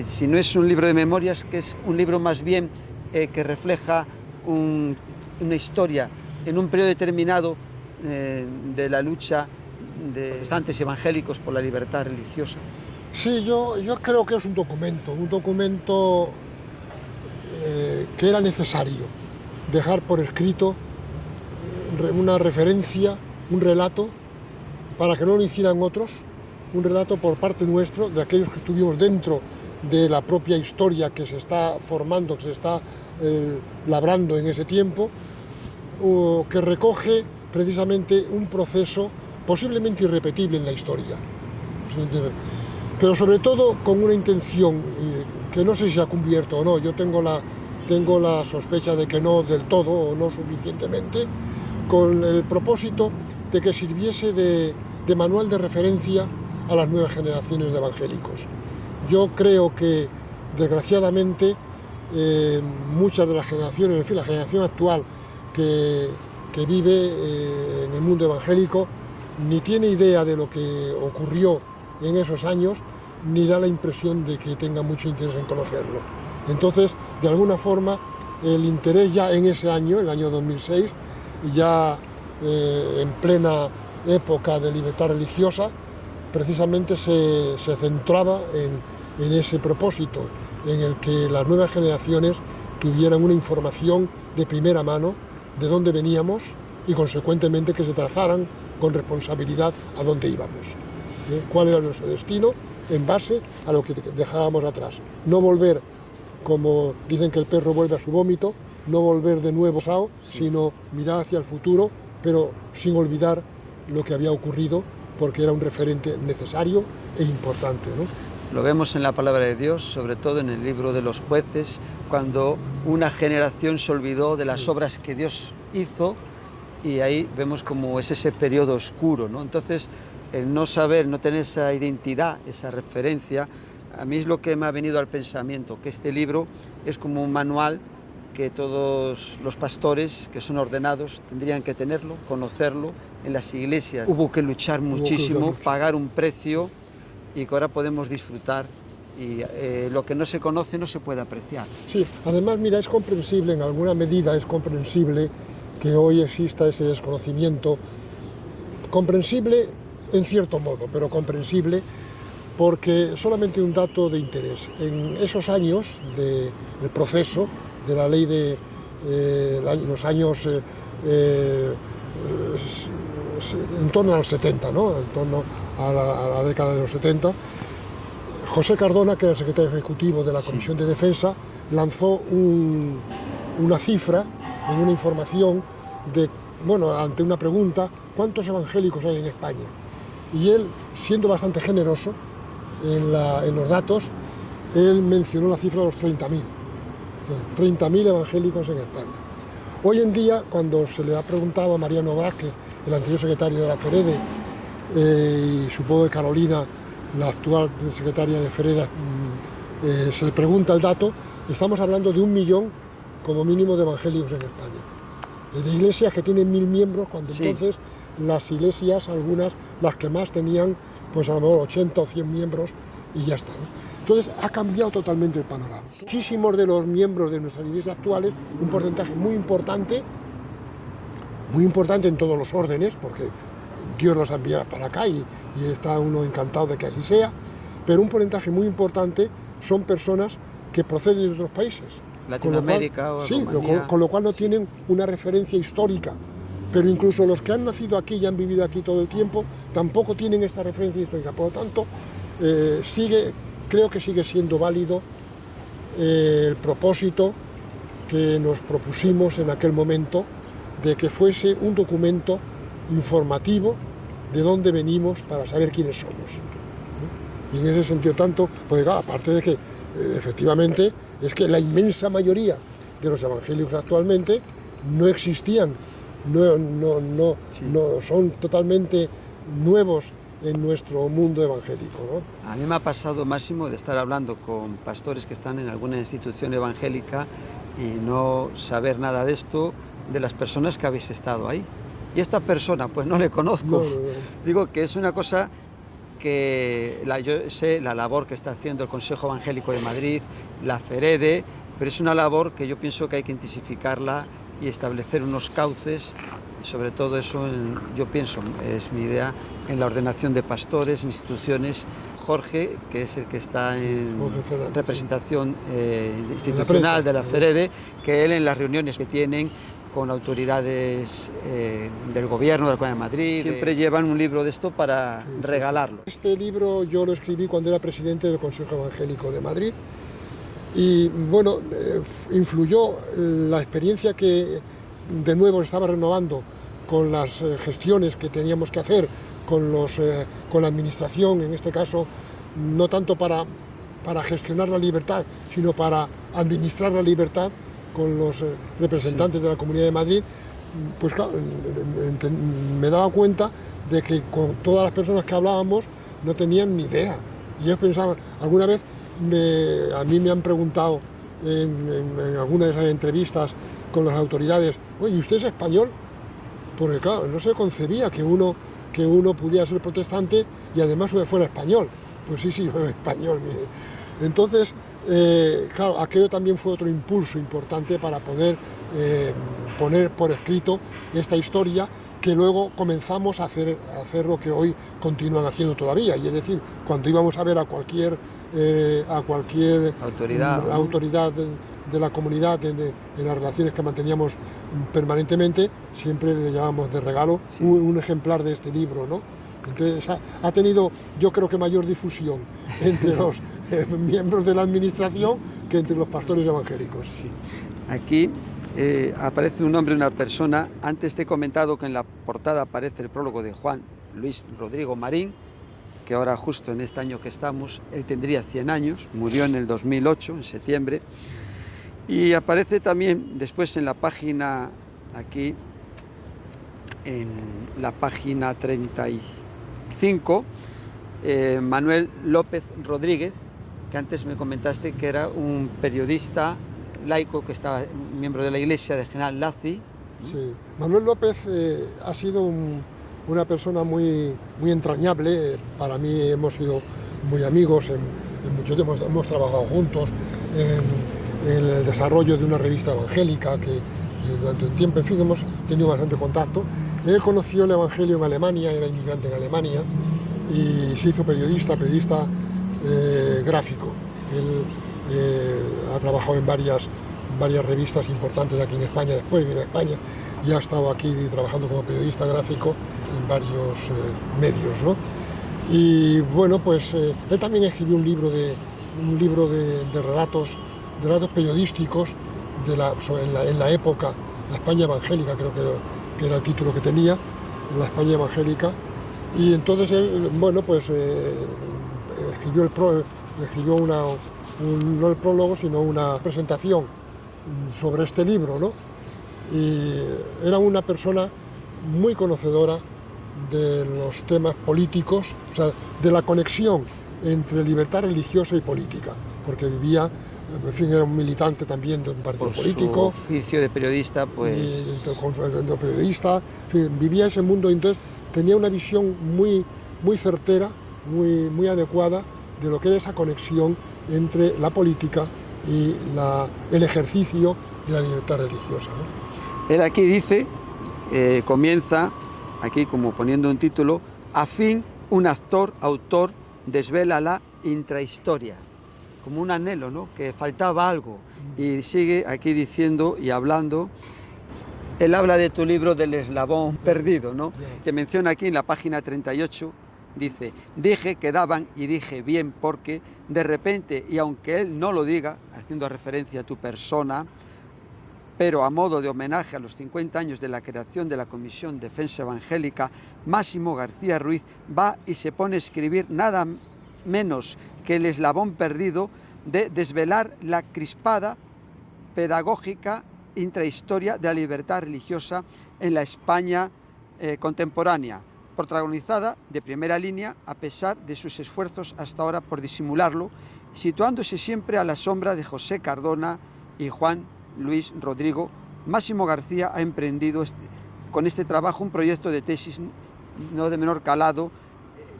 si no es un libro de memorias, que es un libro más bien que refleja una historia en un periodo determinado de la lucha de protestantes y evangélicos por la libertad religiosa. Sí, yo creo que es un documento que era necesario dejar por escrito una referencia, un relato, para que no lo hicieran otros, un relato por parte nuestro, de aquellos que estuvimos dentro de la propia historia que se está formando, que se está labrando en ese tiempo, que recoge precisamente un proceso posiblemente irrepetible en la historia, pero sobre todo con una intención que no sé si se ha cubierto o no. Yo tengo la sospecha de que no del todo o no suficientemente, con el propósito de que sirviese de manual de referencia a las nuevas generaciones de evangélicos. Yo creo que, desgraciadamente, muchas de las generaciones, en fin, la generación actual que vive en el mundo evangélico, ni tiene idea de lo que ocurrió en esos años, ni da la impresión de que tenga mucho interés en conocerlo. Entonces, de alguna forma, el interés ya en ese año, el año 2006, ya en plena época de libertad religiosa, precisamente se centraba en ese propósito, en el que las nuevas generaciones tuvieran una información de primera mano de dónde veníamos y consecuentemente que se trazaran con responsabilidad a dónde íbamos, cuál era nuestro destino en base a lo que dejábamos atrás. No volver, como dicen que el perro vuelve a su vómito, no volver de nuevo sao, sino mirar hacia el futuro, pero sin olvidar lo que había ocurrido, porque era un referente necesario e importante, ¿no? Lo vemos en la palabra de Dios, sobre todo en el libro de los Jueces, cuando una generación se olvidó de las obras que Dios hizo, y ahí vemos como es ese periodo oscuro, ¿no? Entonces, el no saber, no tener esa identidad, esa referencia, a mí es lo que me ha venido al pensamiento, que este libro es como un manual que todos los pastores que son ordenados tendrían que tenerlo, conocerlo en las iglesias. Hubo que luchar muchísimo, pagar un precio y que ahora podemos disfrutar, y lo que no se conoce no se puede apreciar. Sí, además, mira, es comprensible, en alguna medida es comprensible que hoy exista ese desconocimiento, comprensible en cierto modo, pero comprensible porque solamente un dato de interés. En esos años del proceso de la ley de los años en torno al 70, ¿no? En torno a la década de los 70, José Cardona, que era el secretario ejecutivo de la Comisión de Defensa, lanzó una cifra en una información de, bueno, ante una pregunta: ¿cuántos evangélicos hay en España? Y él, siendo bastante generoso en los datos, él mencionó la cifra de los 30.000. 30.000 evangélicos en España. Hoy en día, cuando se le ha preguntado a Mariano Vázquez, el anterior secretario de la FEREDE, y supongo que Carolina, la actual secretaria de FEREDE, se le pregunta el dato, estamos hablando de 1 millón como mínimo de evangélicos en España. De iglesias que tienen 1.000 miembros, cuando sí. Entonces las iglesias, algunas, las que más tenían, pues a lo mejor 80 o 100 miembros y ya está, ¿no? Entonces ha cambiado totalmente el panorama. Muchísimos de los miembros de nuestras iglesias actuales, un porcentaje muy importante en todos los órdenes, porque Dios los ha enviado para acá y está uno encantado de que así sea, pero un porcentaje muy importante son personas que proceden de otros países. Latinoamérica o sí, con lo cual no tienen una referencia histórica, pero incluso los que han nacido aquí y han vivido aquí todo el tiempo tampoco tienen esta referencia histórica. Por lo tanto, creo que sigue siendo válido el propósito que nos propusimos en aquel momento de que fuese un documento informativo de dónde venimos para saber quiénes somos. Y en ese sentido tanto, pues claro, aparte de que efectivamente es que la inmensa mayoría de los evangélicos actualmente no existían, son totalmente nuevos en nuestro mundo evangélico, ¿no? A mí me ha pasado, Máximo, de estar hablando con pastores que están en alguna institución evangélica y no saber nada de esto, de las personas que habéis estado ahí. Y esta persona, pues no le conozco. No. Digo que es una cosa que yo sé la labor que está haciendo el Consejo Evangélico de Madrid, la FEREDE, pero es una labor que yo pienso que hay que intensificarla y establecer unos cauces. Sobre todo eso, yo pienso, es mi idea, en la ordenación de pastores, instituciones. Jorge, que es el que está en representación institucional de la FEREDE, que él en las reuniones que tienen con autoridades del gobierno de la Comunidad de Madrid, siempre llevan un libro de esto para regalarlo. Este libro yo lo escribí cuando era presidente del Consejo Evangélico de Madrid y bueno, influyó la experiencia que de nuevo estaba renovando con las gestiones que teníamos que hacer con la administración, en este caso, no tanto para gestionar la libertad, sino para administrar la libertad con los representantes de la Comunidad de Madrid. Pues claro, me daba cuenta de que con todas las personas que hablábamos no tenían ni idea. Y yo pensaba, alguna vez a mí me han preguntado en alguna de esas entrevistas con las autoridades: oye, ¿usted es español? Porque claro, no se concebía que uno pudiera ser protestante y además fuera español. Pues sí, yo soy español, mire. Entonces, claro, aquello también fue otro impulso importante para poder poner por escrito esta historia, que luego comenzamos a hacer lo que hoy continúan haciendo todavía, y es decir, cuando íbamos a ver a cualquier autoridad de la comunidad en las relaciones que manteníamos permanentemente, siempre le llevábamos de regalo un ejemplar de este libro, ¿no? Entonces ha tenido, yo creo que, mayor difusión entre los miembros de la administración que entre los pastores evangélicos. Sí. Aquí aparece un nombre de una persona. Antes te he comentado que en la portada aparece el prólogo de Juan Luis Rodrigo Marín, que ahora, justo en este año que estamos, él tendría 100 años, murió en el 2008, en septiembre. Y aparece también después en la página, aquí, en la página 35, 1985, Manuel López Rodríguez, que antes me comentaste que era un periodista laico que estaba miembro de la Iglesia de General Lacy. Sí, Manuel López ha sido una persona muy entrañable. Para mí hemos sido muy amigos, en mucho tiempo hemos trabajado juntos en el desarrollo de una revista evangélica que durante un tiempo, en fin, hemos tenido bastante contacto. Él conoció el Evangelio en Alemania, era inmigrante en Alemania y se hizo periodista gráfico. Él ha trabajado en varias revistas importantes aquí en España, después vino a España y ha estado aquí trabajando como periodista gráfico en varios medios, ¿no? Y bueno, pues él también escribió un libro de relatos periodísticos en la época, la España evangélica, creo que era el título que tenía, la España evangélica. Y entonces él, bueno, pues escribió no el prólogo, sino una presentación sobre este libro, ¿no? Y era una persona muy conocedora de los temas políticos, o sea, de la conexión entre libertad religiosa y política, porque vivía, en fin, era un militante también de un partido político. Su oficio de periodista, pues... de periodista, en fin, vivía ese mundo, entonces tenía una visión muy certera, muy adecuada de lo que era esa conexión entre la política y el ejercicio de la libertad religiosa, ¿no? Él aquí dice, comienza aquí como poniendo un título: a fin un autor desvela la intrahistoria, como un anhelo, ¿no?, que faltaba algo, y sigue aquí diciendo y hablando. Él habla de tu libro del eslabón perdido, ¿no? Te menciona aquí en la página 38, dice: dije que daban y dije bien porque de repente, y aunque él no lo diga, haciendo referencia a tu persona, pero a modo de homenaje a los 50 años de la creación de la Comisión Defensa Evangélica, Máximo García Ruiz va y se pone a escribir nada menos que el eslabón perdido de desvelar la crispada pedagógica intrahistoria de la libertad religiosa en la España contemporánea, protagonizada de primera línea a pesar de sus esfuerzos hasta ahora por disimularlo, situándose siempre a la sombra de José Cardona y Juan Luis Rodrigo. Máximo García ha emprendido con este trabajo un proyecto de tesis no de menor calado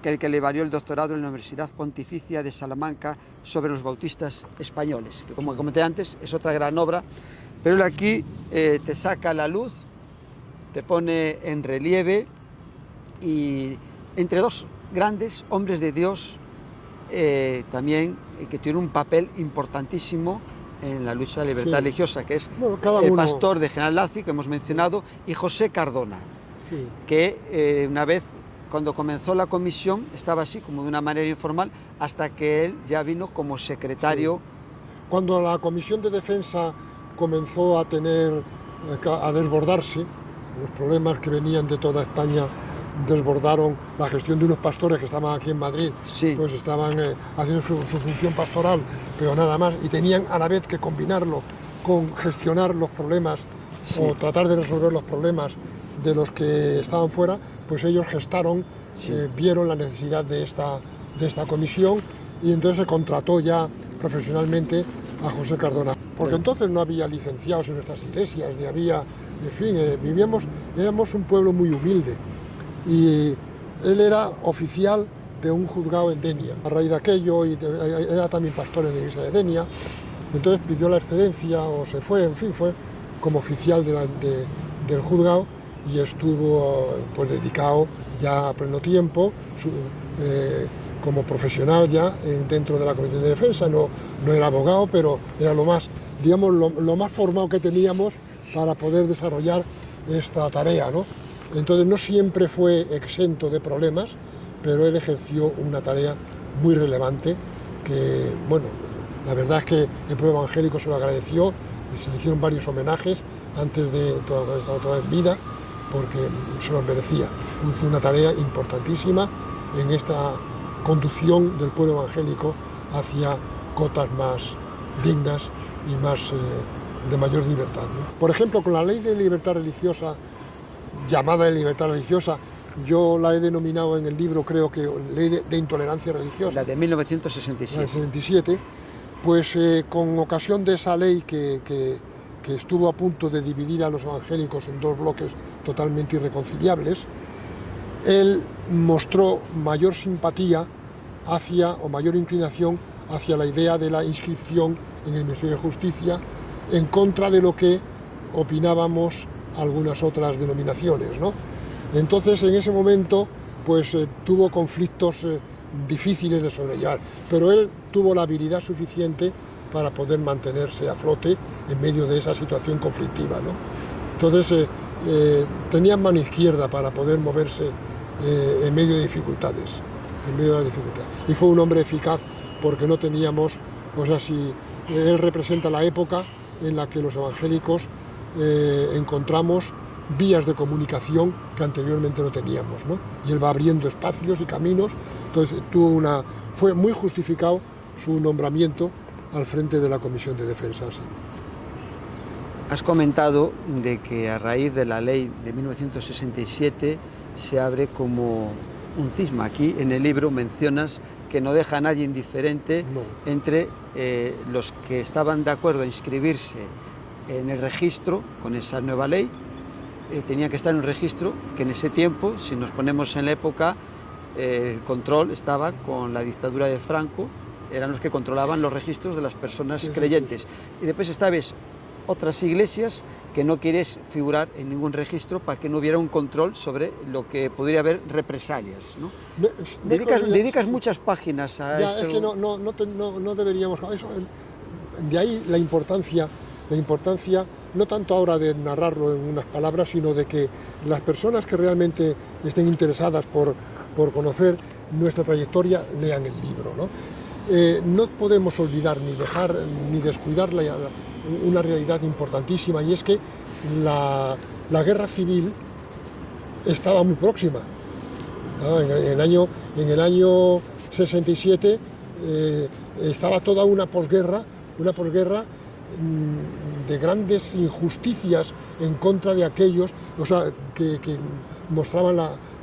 que el que le valió el doctorado en la Universidad Pontificia de Salamanca sobre los bautistas españoles, que, como comenté antes, es otra gran obra, pero él aquí te saca a la luz, te pone en relieve, y entre dos grandes hombres de Dios también que tienen un papel importantísimo en la lucha de la libertad religiosa, que es el pastor de General Lacy, que hemos mencionado, y José Cardona, que una vez, cuando comenzó la comisión, estaba así, como de una manera informal, hasta que él ya vino como secretario. Cuando la Comisión de Defensa comenzó a desbordarse, los problemas que venían de toda España desbordaron la gestión de unos pastores que estaban aquí en Madrid, pues estaban haciendo su función pastoral, pero nada más, y tenían a la vez que combinarlo con gestionar los problemas o tratar de resolver los problemas de los que estaban fuera, pues ellos gestaron, vieron la necesidad de esta comisión, y entonces se contrató ya profesionalmente a José Cardona, porque entonces no había licenciados en nuestras iglesias, ni había, en fin, éramos un pueblo muy humilde. Y él era oficial de un juzgado en Denia. A raíz de aquello, era también pastor en la iglesia de Denia, entonces pidió la excedencia o se fue, en fin, fue como oficial del juzgado y estuvo pues dedicado ya a pleno tiempo como profesional ya dentro de la Comisión de Defensa. No era abogado, pero era lo más formado que teníamos para poder desarrollar esta tarea, ¿no? Entonces no siempre fue exento de problemas, pero él ejerció una tarea muy relevante que, bueno, la verdad es que el pueblo evangélico se lo agradeció, y se le hicieron varios homenajes antes de toda en vida, porque se lo merecía. Hizo una tarea importantísima en esta conducción del pueblo evangélico hacia cotas más dignas y más de mayor libertad, ¿no? Por ejemplo, con la ley de libertad religiosa, llamada de libertad religiosa, Yo la he denominado en el libro, creo que ley de intolerancia religiosa. La de 1967. La del 77, pues con ocasión de esa ley que estuvo a punto de dividir a los evangélicos en dos bloques totalmente irreconciliables, él mostró mayor simpatía o mayor inclinación hacia la idea de la inscripción en el Ministerio de Justicia, en contra de lo que opinábamos algunas otras denominaciones, ¿no? Entonces, en ese momento, pues tuvo conflictos difíciles de sobrellevar, pero él tuvo la habilidad suficiente para poder mantenerse a flote en medio de esa situación conflictiva, ¿no? Entonces, tenía mano izquierda para poder moverse en medio de dificultades, y fue un hombre eficaz porque no teníamos, o sea, si él representa la época en la que los evangélicos encontramos vías de comunicación que anteriormente no teníamos, ¿no? Y él va abriendo espacios y caminos. Entonces fue muy justificado su nombramiento al frente de la Comisión de Defensa. Sí. Has comentado de que a raíz de la ley de 1967 se abre como un cisma. Aquí en el libro mencionas que no deja a nadie indiferente entre los que estaban de acuerdo a inscribirse en el registro con esa nueva ley. Tenía que estar en un registro que en ese tiempo, si nos ponemos en la época, el control estaba con la dictadura de Franco, eran los que controlaban los registros de las personas creyentes. Y después estabas otras iglesias que no quieres figurar en ningún registro para que no hubiera un control sobre lo que podría haber represalias, ¿no? Dedicas muchas páginas a esto. Es que no deberíamos... Eso, de ahí la importancia, no tanto ahora de narrarlo en unas palabras, sino de que las personas que realmente estén interesadas por conocer nuestra trayectoria lean el libro, ¿no? No podemos olvidar ni descuidar una realidad importantísima, y es que la guerra civil estaba muy próxima. En el año 67 estaba toda una posguerra de grandes injusticias en contra de aquellos, o sea, que mostraban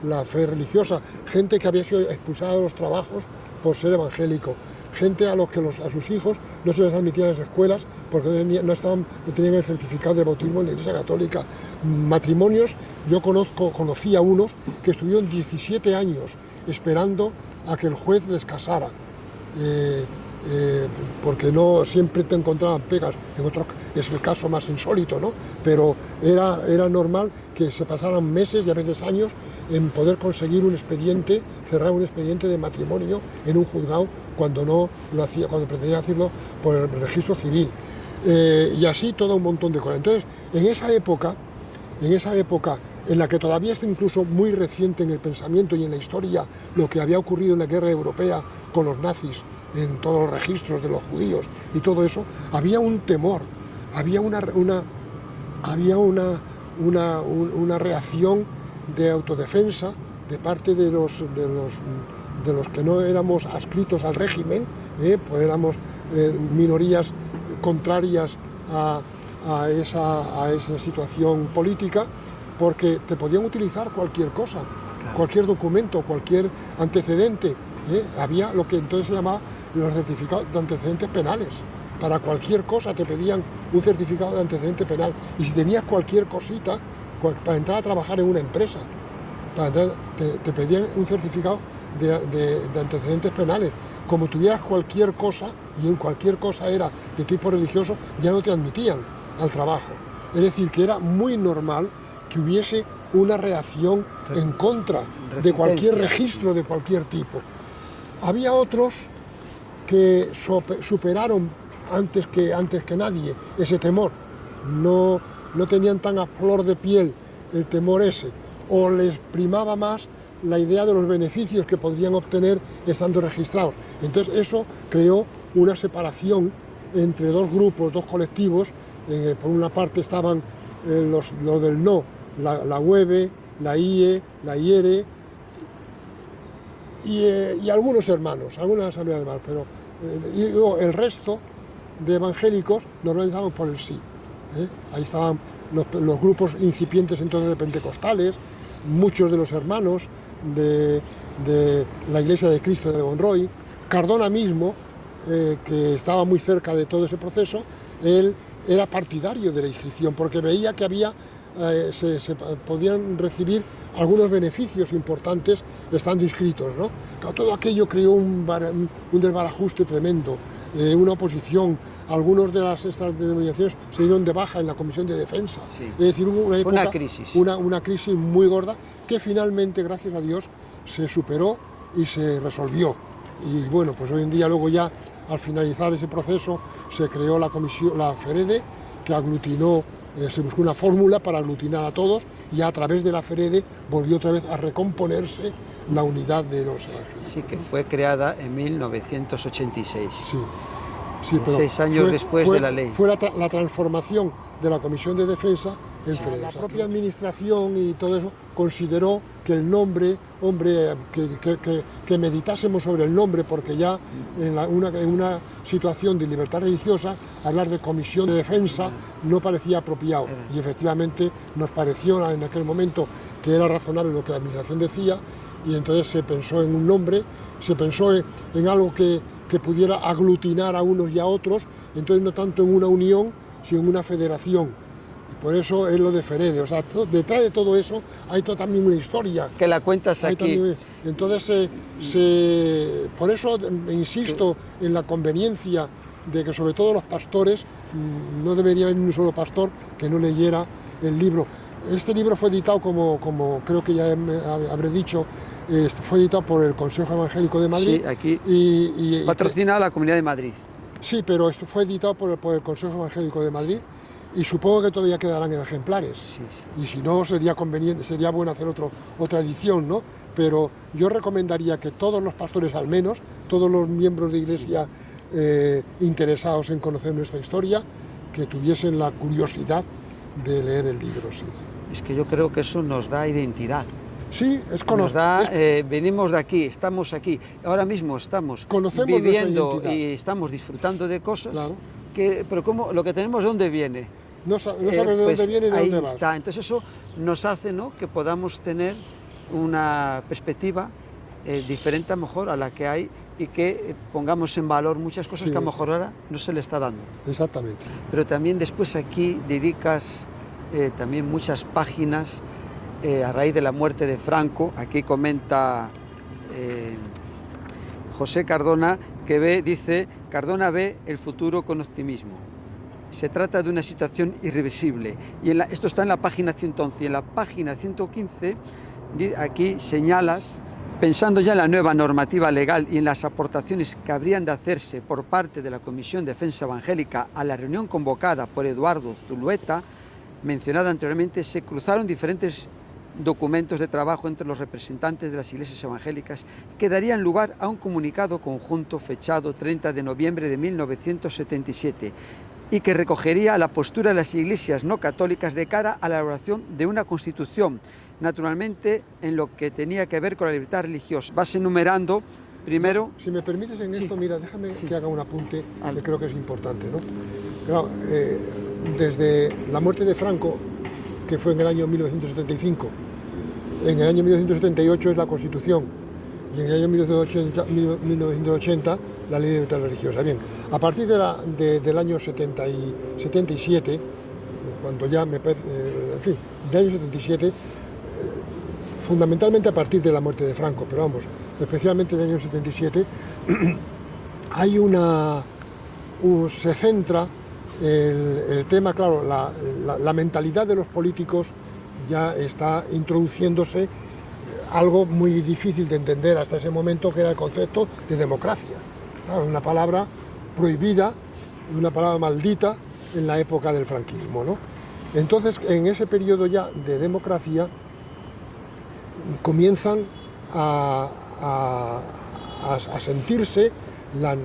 la fe religiosa, gente que había sido expulsada de los trabajos por ser evangélico, gente a sus hijos no se les admitía a las escuelas porque no tenían el certificado de bautismo en la Iglesia Católica. Matrimonios, yo conocí a unos que estuvieron 17 años esperando a que el juez les casara, porque no siempre te encontraban pegas. En otro es el caso más insólito, ¿no? Pero era normal que se pasaran meses y a veces años en poder conseguir cerrar un expediente de matrimonio en un juzgado cuando no lo hacía, cuando pretendía hacerlo por el registro civil. Y así todo un montón de cosas. Entonces, en esa época en la que todavía está incluso muy reciente en el pensamiento y en la historia lo que había ocurrido en la guerra europea con los nazis, en todos los registros de los judíos y todo eso, había un temor, había una reacción de autodefensa de parte de los que no éramos adscritos al régimen, pues éramos minorías contrarias a esa situación política, porque te podían utilizar cualquier cosa, claro, cualquier documento, cualquier antecedente. Había lo que entonces se llamaba los certificados de antecedentes penales. Para cualquier cosa te pedían un certificado de antecedente penal. Y si tenías cualquier cosita, para entrar a trabajar en una empresa, te pedían un certificado de antecedentes penales. Como tuvieras cualquier cosa, y en cualquier cosa era de tipo religioso, ya no te admitían al trabajo. Es decir, que era muy normal que hubiese una reacción en contra de cualquier registro de cualquier tipo. Había otros que superaron antes que nadie ese temor, no tenían tan a flor de piel el temor ese, o les primaba más la idea de los beneficios que podrían obtener estando registrados. Entonces eso creó una separación entre dos grupos, dos colectivos. Por una parte estaban los del no, la UEBE, la IE, la IERE y algunos hermanos, algunas asambleas hermanas, pero el resto de evangélicos normalmente estaban por el sí. Ahí estaban los grupos incipientes entonces de pentecostales, muchos de los hermanos de la Iglesia de Cristo de Monroy. Cardona mismo, que estaba muy cerca de todo ese proceso, él era partidario de la inscripción porque veía que había, se podían recibir algunos beneficios importantes estando inscritos, ¿no? Todo aquello creó un desbarajuste tremendo, una oposición. Algunos de estas denominaciones se dieron de baja en la Comisión de Defensa. Sí. Es decir, hubo una época, una crisis muy gorda que finalmente, gracias a Dios, se superó y se resolvió. Y bueno, pues hoy en día, luego ya, al finalizar ese proceso, se creó la comisión, la FEREDE, que aglutinó, se buscó una fórmula para aglutinar a todos, y a través de la FEREDE volvió otra vez a recomponerse la unidad de los evangélicos. Sí, que fue creada en 1986. Sí. Sí, pero 6 años después de la ley. Fue la transformación de la Comisión de Defensa en FEREDE. La propia administración y todo eso consideró que el nombre, que meditásemos sobre el nombre, porque ya en una situación de libertad religiosa, hablar de Comisión de Defensa no parecía apropiado. Y efectivamente nos pareció en aquel momento que era razonable lo que la administración decía, y entonces se pensó en un nombre, se pensó en algo que pudiera aglutinar a unos y a otros, entonces no tanto en una unión, sino en una federación. Y por eso es lo de FEREDE. O sea, detrás de todo eso hay también una historia. Que la cuentas aquí. Entonces, por eso insisto en la conveniencia de que sobre todo los pastores, no debería haber un solo pastor que no leyera el libro. Este libro fue editado, como creo que ya habré dicho, fue editado por el Consejo Evangélico de Madrid. Sí, aquí patrocina a la Comunidad de Madrid. Sí, pero esto fue editado por el Consejo Evangélico de Madrid y supongo que todavía quedarán en ejemplares. Sí. Y si no, sería conveniente, sería bueno hacer otra edición, ¿no? Pero yo recomendaría que todos los pastores, al menos, todos los miembros de Iglesia interesados en conocer nuestra historia, que tuviesen la curiosidad de leer el libro, sí. Es que yo creo que eso nos da identidad. Sí, venimos de aquí, estamos aquí, ahora mismo estamos viviendo y estamos disfrutando de cosas, claro. Pero lo que tenemos, ¿de dónde viene? No sabes de dónde viene y de dónde vas. Está. Entonces eso nos hace, ¿no?, que podamos tener una perspectiva diferente a lo mejor a la que hay y que pongamos en valor muchas cosas que a lo mejor ahora no se le está dando. Exactamente. Pero también después aquí dedicas también muchas páginas a raíz de la muerte de Franco. Aquí comenta José Cardona que dice: Cardona ve el futuro con optimismo. Se trata de una situación irreversible. Y esto está en la página 111. Y en la página 115, aquí señalas, pensando ya en la nueva normativa legal y en las aportaciones que habrían de hacerse por parte de la Comisión de Defensa Evangélica a la reunión convocada por Eduardo Zulueta, mencionada anteriormente, se cruzaron diferentes documentos de trabajo entre los representantes de las iglesias evangélicas que darían lugar a un comunicado conjunto fechado 30 de noviembre de 1977 y que recogería la postura de las iglesias no católicas de cara a la elaboración de una constitución, naturalmente en lo que tenía que ver con la libertad religiosa. Vas enumerando primero... Si me permites en esto, mira, déjame que haga un apunte que creo que es importante, ¿no? Claro, desde la muerte de Franco, que fue en el año 1975, en el año 1978 es la Constitución y en el año 1980 la Ley de Libertad Religiosa. Bien, a partir del año 77, cuando ya me parece, en fin, del año 77, fundamentalmente a partir de la muerte de Franco, pero vamos, especialmente del año 77, hay se centra el tema, claro, la mentalidad de los políticos ya está introduciéndose algo muy difícil de entender hasta ese momento, que era el concepto de democracia. Una palabra prohibida, una palabra maldita en la época del franquismo, ¿no? Entonces, en ese periodo ya de democracia, comienzan a sentirse, a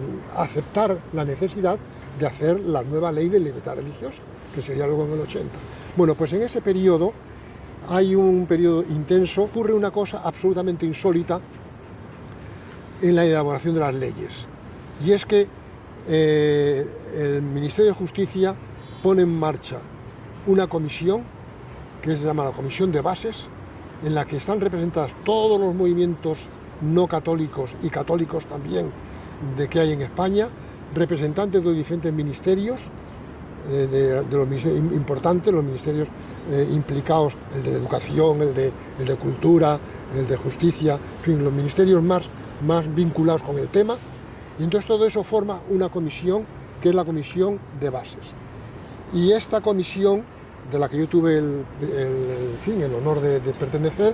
aceptar la necesidad de hacer la nueva ley de libertad religiosa, que sería luego en el 80. Bueno, pues en ese periodo hay un periodo intenso, ocurre una cosa absolutamente insólita en la elaboración de las leyes, y es que el Ministerio de Justicia pone en marcha una comisión que se llama la Comisión de Bases, en la que están representados todos los movimientos no católicos y católicos también de que hay en España, representantes de los diferentes ministerios, de los ministerios importantes, los ministerios implicados, el de educación, el de cultura, el de justicia, en fin, los ministerios más vinculados con el tema. Y entonces todo eso forma una comisión que es la Comisión de Bases. Y esta comisión, de la que yo tuve el honor de pertenecer,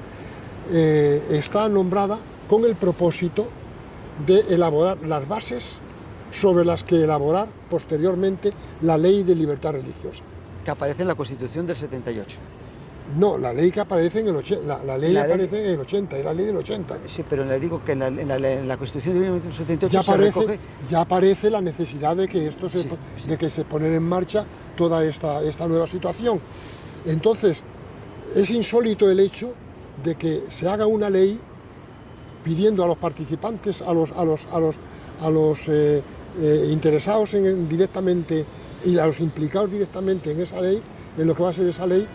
está nombrada con el propósito de elaborar las bases sobre las que elaborar posteriormente la Ley de Libertad Religiosa. Que aparece en la Constitución del 78. No, la ley que aparece en el 80, la ley aparece en el 80, es la ley del 80. Sí, pero le digo que en la Constitución de 1978 ya aparece la necesidad de que de que se ponga en marcha toda esta nueva situación. Entonces, es insólito el hecho de que se haga una ley pidiendo a los participantes, a los interesados directamente y a los implicados directamente en esa ley, en lo que va a ser esa ley,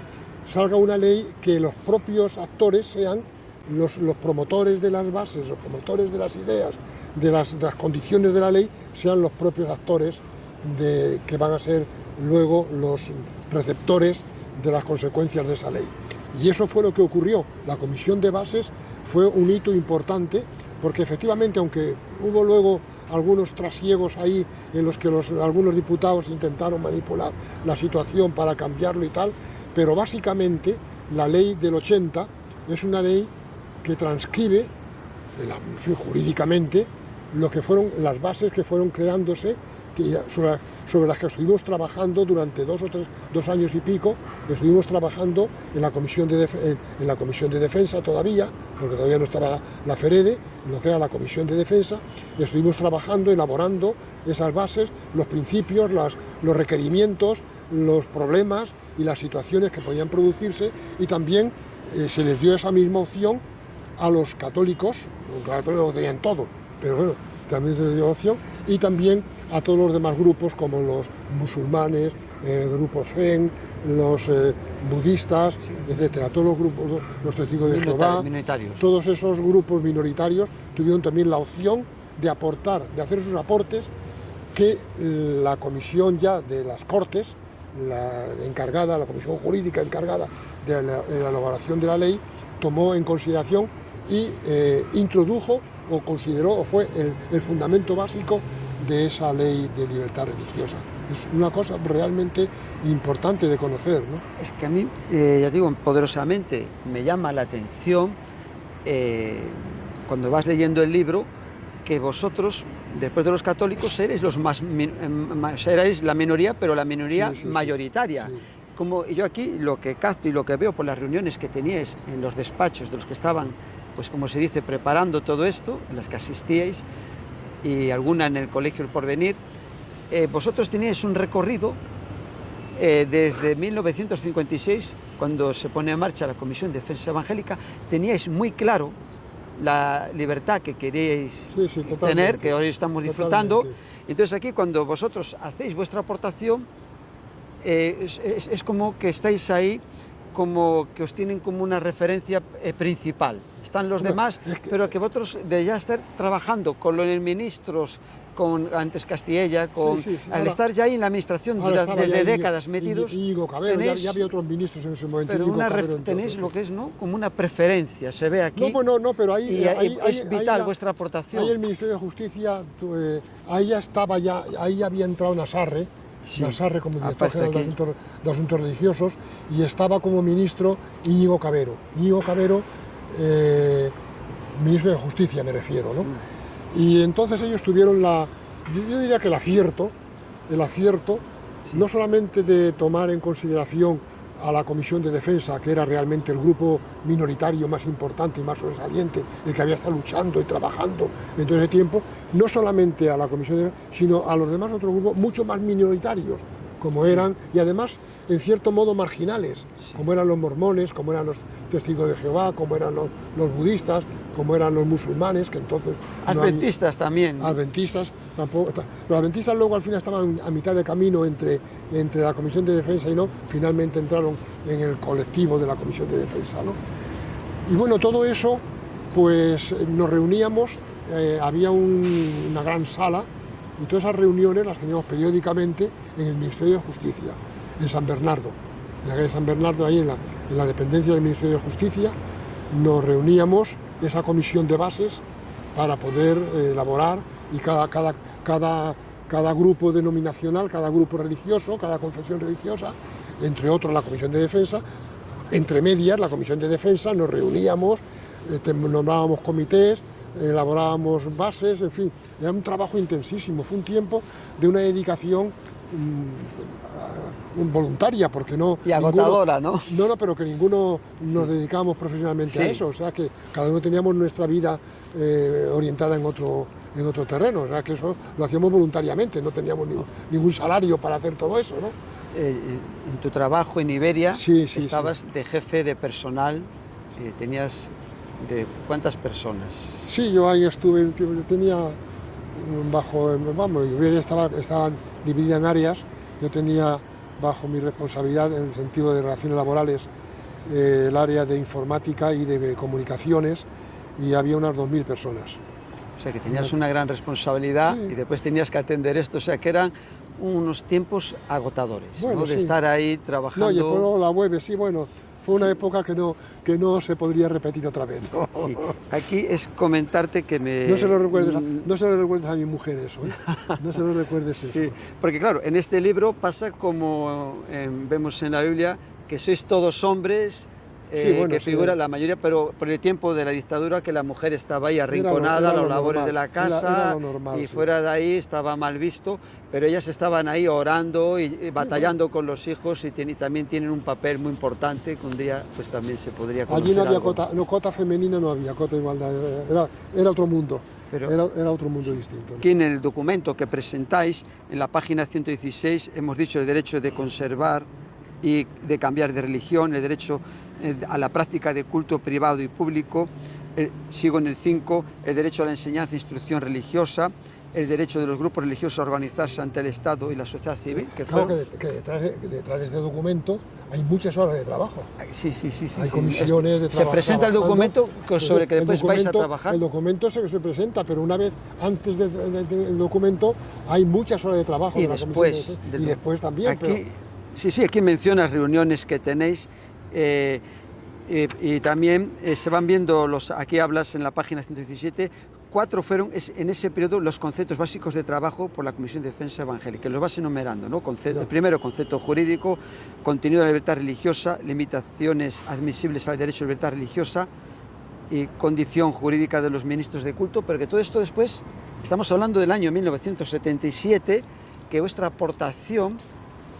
salga una ley que los propios actores sean los promotores de las bases, los promotores de las ideas, de las condiciones de la ley, sean los propios actores que van a ser luego los receptores de las consecuencias de esa ley. Y eso fue lo que ocurrió. La Comisión de Bases fue un hito importante, porque efectivamente, aunque hubo luego algunos trasiegos ahí en los que algunos diputados intentaron manipular la situación para cambiarlo y tal, pero básicamente la ley del 80 es una ley que transcribe jurídicamente lo que fueron las bases que fueron creándose, sobre las que estuvimos trabajando durante 2 años y pico. Estuvimos trabajando en la Comisión de Defensa todavía, porque todavía no estaba la FEREDE, en lo que era la Comisión de Defensa. Estuvimos trabajando, elaborando esas bases, los principios, los requerimientos, los problemas y las situaciones que podían producirse, y también se les dio esa misma opción a los católicos. Los católicos tenían todo, pero bueno, también se les dio opción, y también a todos los demás grupos, como los musulmanes, grupos Zen, los budistas, etcétera, todos los grupos, los testigos de Jehová, todos esos grupos minoritarios tuvieron también la opción de aportar, de hacer sus aportes, que la comisión ya de las Cortes, la comisión jurídica encargada de la elaboración de la ley, tomó en consideración y introdujo o consideró, o fue el fundamento básico de esa ley de libertad religiosa. Es una cosa realmente importante de conocer, ¿no? Es que a mí, ya digo, poderosamente me llama la atención cuando vas leyendo el libro, que vosotros, después de los católicos, erais erais la minoría, pero la minoría mayoritaria. Sí. Como yo aquí lo que capto y lo que veo por las reuniones que teníais en los despachos de los que estaban, pues como se dice, preparando todo esto, en las que asistíais, y alguna en el Colegio El Porvenir, vosotros teníais un recorrido desde 1956, cuando se pone en marcha la Comisión de Defensa Evangélica, teníais muy claro la libertad que queríais tener, que hoy estamos disfrutando. Entonces aquí, cuando vosotros hacéis vuestra aportación, es como que estáis ahí, como que os tienen como una referencia principal. Están los demás, pero que vosotros de ya estar trabajando con los ministros, con antes Castilla, al estar ya ahí en la administración desde décadas metidos, Íñigo Cabero, ya había otros ministros en ese momento. Pero tenéis lo que es, ¿no?, como una preferencia, se ve aquí. No, pero ahí es vital vuestra aportación. Ahí el Ministerio de Justicia, ahí ya estaba, ahí había entrado Nassarre, como director general de asuntos religiosos, y estaba como ministro Íñigo Cabero. Ministro de Justicia me refiero, ¿no? Y entonces ellos tuvieron yo diría que el acierto, no solamente de tomar en consideración a la Comisión de Defensa, que era realmente el grupo minoritario más importante y más sobresaliente, el que había estado luchando y trabajando en todo ese tiempo, no solamente a la Comisión de Defensa, sino a los demás otros grupos mucho más minoritarios, como eran, y además en cierto modo marginales, como eran los mormones, como eran los testigos de Jehová, como eran los budistas, como eran los musulmanes, que entonces... Adventistas también. Adventistas tampoco. Los adventistas luego al final estaban a mitad de camino entre la Comisión de Defensa y no, finalmente entraron en el colectivo de la Comisión de Defensa, ¿no? Y bueno, todo eso, pues nos reuníamos, había una gran sala y todas esas reuniones las teníamos periódicamente en el Ministerio de Justicia, en San Bernardo, en la calle San Bernardo, ahí en la dependencia del Ministerio de Justicia, nos reuníamos, esa comisión de bases, para poder elaborar, y cada grupo denominacional, cada grupo religioso, cada confesión religiosa, entre otros la Comisión de Defensa, entre medias la Comisión de Defensa, nos reuníamos, nombrábamos comités, elaborábamos bases, en fin, era un trabajo intensísimo, fue un tiempo de una dedicación voluntaria, porque no... Y agotadora, ninguno, ¿no? No, pero que ninguno nos dedicábamos profesionalmente a eso, o sea que cada uno teníamos nuestra vida orientada en otro terreno, o sea que eso lo hacíamos voluntariamente, no teníamos ningún salario para hacer todo eso, ¿no? En tu trabajo en Iberia estabas de jefe de personal, tenías de ¿cuántas personas? Sí, yo ahí estuve, yo tenía Iberia estaba dividida en áreas, yo tenía bajo mi responsabilidad en el sentido de relaciones laborales el área de informática y de comunicaciones, y había unas 2000 personas. O sea que tenías una gran responsabilidad y después tenías que atender esto, o sea que eran unos tiempos agotadores, bueno, ¿no? De estar ahí trabajando. No, y luego la web, sí, bueno, fue una época que no se podría repetir otra vez, ¿no? Sí. Aquí es comentarte que me... No se lo recuerdes a mi mujer eso, ¿eh? No se lo recuerdes eso. Sí, porque claro, en este libro pasa como vemos en la Biblia, que sois todos hombres, que figura la mayoría, pero por el tiempo de la dictadura, que la mujer estaba ahí arrinconada, las labores de la casa, era normal, y fuera de ahí estaba mal visto, pero ellas estaban ahí orando y batallando con los hijos, y también tienen un papel muy importante, que un día pues también se podría conocer. Allí no había cota femenina, no había cota de igualdad, era otro mundo. Pero era otro mundo distinto, ¿no? Aquí en el documento que presentáis, en la página 116, hemos dicho el derecho de conservar y de cambiar de religión, el derecho a la práctica de culto privado y público, sigo en el 5, el derecho a la enseñanza e instrucción religiosa, el derecho de los grupos religiosos a organizarse ante el Estado y la sociedad civil. Claro que detrás de este documento hay muchas horas de trabajo. Sí. Hay comisiones de trabajo. Se presenta el documento sobre que después vais a trabajar. El documento se presenta, pero una vez antes del documento hay muchas horas de trabajo. Y después. Y después también. Aquí, sí, aquí mencionas reuniones que tenéis. Y también se van viendo, aquí hablas en la página 117, 4 fueron en ese periodo los conceptos básicos de trabajo por la Comisión de Defensa Evangélica, los vas enumerando, ¿no? El primero, concepto jurídico, contenido de la libertad religiosa, limitaciones admisibles al derecho a la libertad religiosa y condición jurídica de los ministros de culto, pero que todo esto después, estamos hablando del año 1977, que vuestra aportación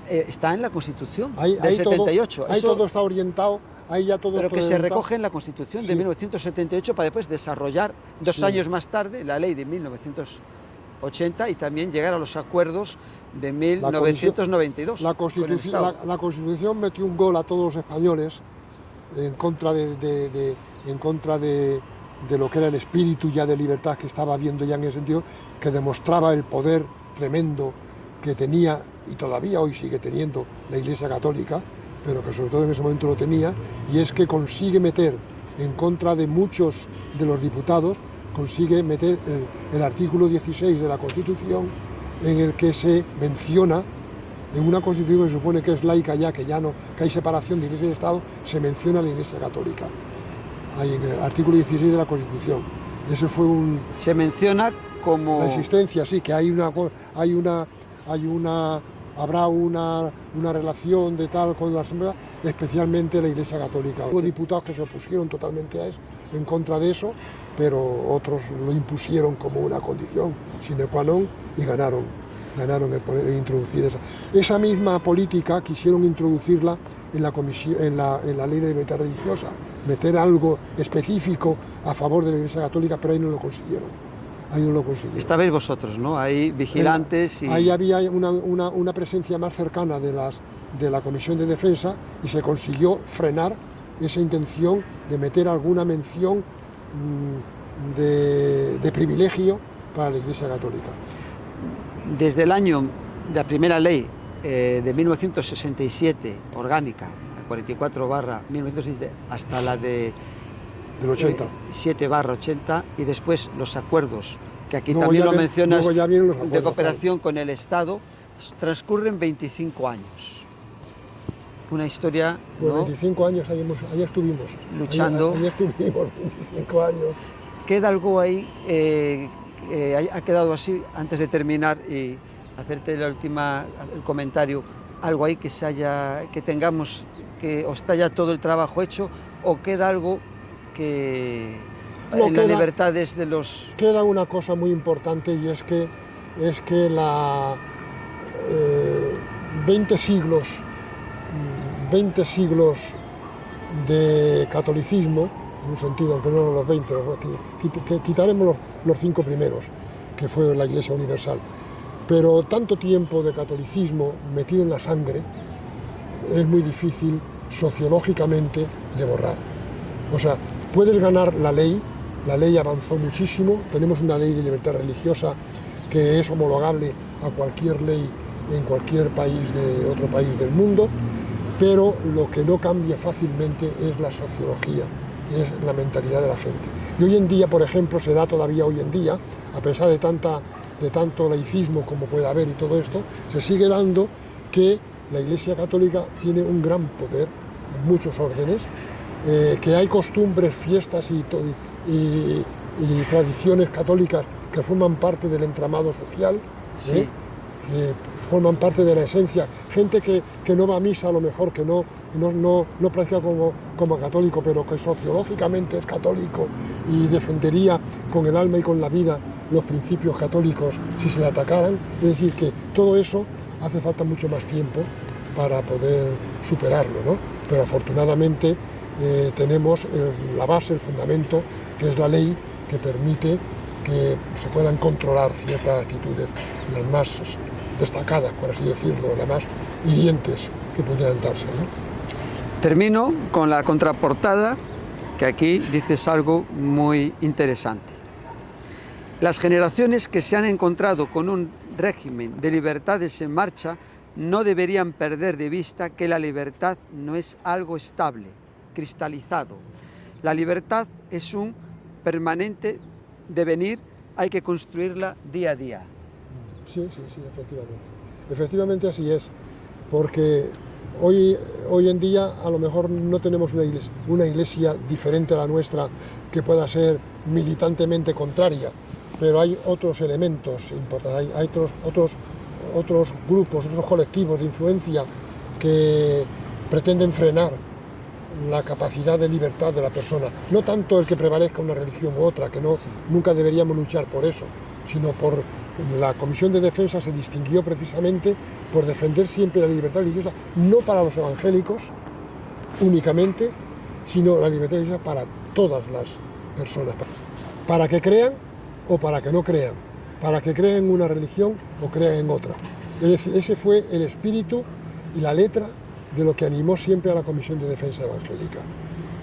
está en la Constitución del 78. Ahí todo está orientado, ahí ya todo pero que se recoge en la Constitución de 1978 para después desarrollar 2 años más tarde la ley de 1980 y también llegar a los acuerdos de 1992. La Constitución metió un gol a todos los españoles en contra de lo que era el espíritu ya de libertad que estaba habiendo ya en ese sentido, que demostraba el poder tremendo que tenía y todavía hoy sigue teniendo la Iglesia Católica, pero que sobre todo en ese momento lo tenía, y es que consigue meter en contra de muchos de los diputados, consigue meter el artículo 16 de la Constitución, en el que se menciona, en una Constitución que se supone que es laica ya, que hay separación de Iglesia y Estado, se menciona la Iglesia Católica, ahí en el artículo 16 de la Constitución. Ese fue se menciona como... La existencia, sí, que habrá una relación de tal con la Asamblea, especialmente la Iglesia Católica. Hubo diputados que se opusieron totalmente a eso, en contra de eso, pero otros lo impusieron como una condición sine qua non y ganaron el introducir esa misma política. Quisieron introducirla en la ley de libertad religiosa, meter algo específico a favor de la Iglesia Católica, pero ahí no lo consiguieron. Estabais vosotros, ¿no? Ahí vigilantes y... Ahí había una presencia más cercana de la Comisión de Defensa, y se consiguió frenar esa intención de meter alguna mención de privilegio para la Iglesia Católica. Desde el año de la primera ley de 1967, orgánica, 44/1967, hasta la de Del 80. 7/80, y después los acuerdos, que aquí Luego también ya lo mencionas, luego ya vienen los de acuerdos, cooperación con el Estado, transcurren 25 años. Una historia, Pues ¿no? 25 años ahí estuvimos. Luchando. Ahí estuvimos 25 años. Queda algo ahí, ha quedado así, antes de terminar y hacerte el comentario, algo ahí que tengamos, o está ya todo el trabajo hecho, o queda algo que No, en las libertades de los... Queda una cosa muy importante, y es que 20 siglos de catolicismo, en un sentido, aunque no los 20, quitaremos los 5 primeros, que fue la Iglesia Universal, pero tanto tiempo de catolicismo metido en la sangre es muy difícil sociológicamente de borrar. O sea, puedes ganar la ley avanzó muchísimo, tenemos una ley de libertad religiosa que es homologable a cualquier ley en cualquier país otro país del mundo, pero lo que no cambia fácilmente es la sociología, es la mentalidad de la gente. Y hoy en día, por ejemplo, se da todavía hoy en día, a pesar de tanto laicismo como puede haber y todo esto, se sigue dando que la Iglesia Católica tiene un gran poder en muchos órdenes, que hay costumbres, fiestas y tradiciones católicas que forman parte del entramado social, Sí. que forman parte de la esencia. Gente que no va a misa, a lo mejor, que no practica como católico, pero que sociológicamente es católico y defendería con el alma y con la vida los principios católicos si se le atacaran. Es decir, que todo eso hace falta mucho más tiempo para poder superarlo, ¿no? Pero afortunadamente tenemos la base, el fundamento, que es la ley, que permite que se puedan controlar ciertas actitudes, las más destacadas, por así decirlo, las más hirientes que pudieran darse, ¿no? Termino con la contraportada, que aquí dices algo muy interesante. Las generaciones que se han encontrado con un régimen de libertades en marcha no deberían perder de vista que la libertad no es algo estable, cristalizado. La libertad es un permanente devenir, hay que construirla día a día. Sí, efectivamente. Efectivamente así es, porque hoy en día a lo mejor no tenemos una iglesia diferente a la nuestra que pueda ser militantemente contraria, pero hay otros elementos importantes, hay otros grupos, otros colectivos de influencia que pretenden frenar la capacidad de libertad de la persona. No tanto el que prevalezca una religión u otra, que nunca deberíamos luchar por eso, sino por la Comisión de Defensa se distinguió precisamente por defender siempre la libertad religiosa, no para los evangélicos únicamente, sino la libertad religiosa para todas las personas, para que crean o para que no crean, para que crean en una religión o crean en otra. Es decir, ese fue el espíritu y la letra de lo que animó siempre a la Comisión de Defensa Evangélica.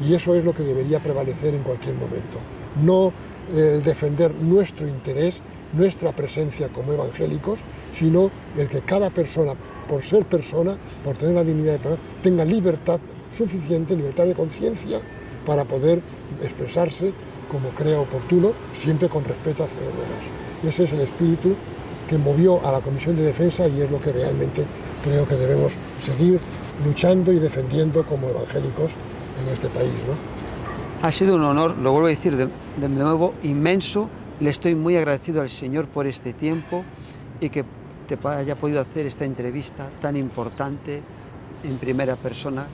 Y eso es lo que debería prevalecer en cualquier momento. No el defender nuestro interés, nuestra presencia como evangélicos, sino el que cada persona, por ser persona, por tener la dignidad de persona, tenga libertad suficiente, libertad de conciencia, para poder expresarse como crea oportuno, siempre con respeto hacia los demás. Y ese es el espíritu que movió a la Comisión de Defensa, y es lo que realmente creo que debemos seguir luchando y defendiendo como evangélicos en este país, ¿no? Ha sido un honor, lo vuelvo a decir de nuevo, inmenso. Le estoy muy agradecido al Señor por este tiempo y que te haya podido hacer esta entrevista tan importante en primera persona,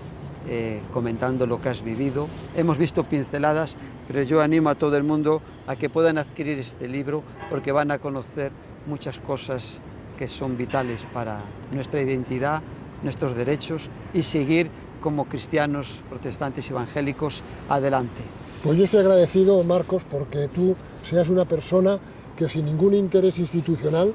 comentando lo que has vivido. Hemos visto pinceladas, pero yo animo a todo el mundo a que puedan adquirir este libro, porque van a conocer muchas cosas que son vitales para nuestra identidad, nuestros derechos, y seguir como cristianos, protestantes y evangélicos adelante. Pues yo estoy agradecido, Marcos, porque tú seas una persona que sin ningún interés institucional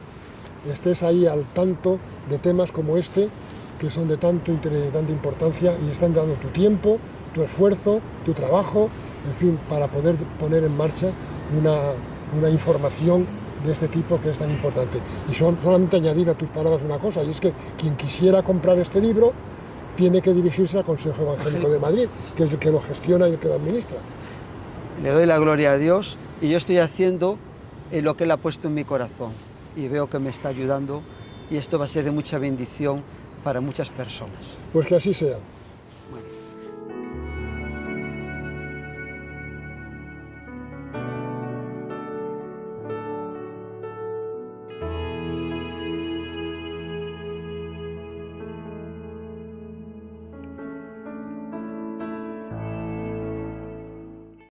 estés ahí al tanto de temas como este, que son de tanto interés, de tanta importancia, y están dando tu tiempo, tu esfuerzo, tu trabajo, en fin, para poder poner en marcha una información de este tipo que es tan importante. Y solamente añadir a tus palabras una cosa, y es que quien quisiera comprar este libro tiene que dirigirse al Consejo Evangélico de Madrid, que es el que lo gestiona y el que lo administra. Le doy la gloria a Dios y yo estoy haciendo lo que Él ha puesto en mi corazón y veo que me está ayudando y esto va a ser de mucha bendición para muchas personas. Pues que así sea.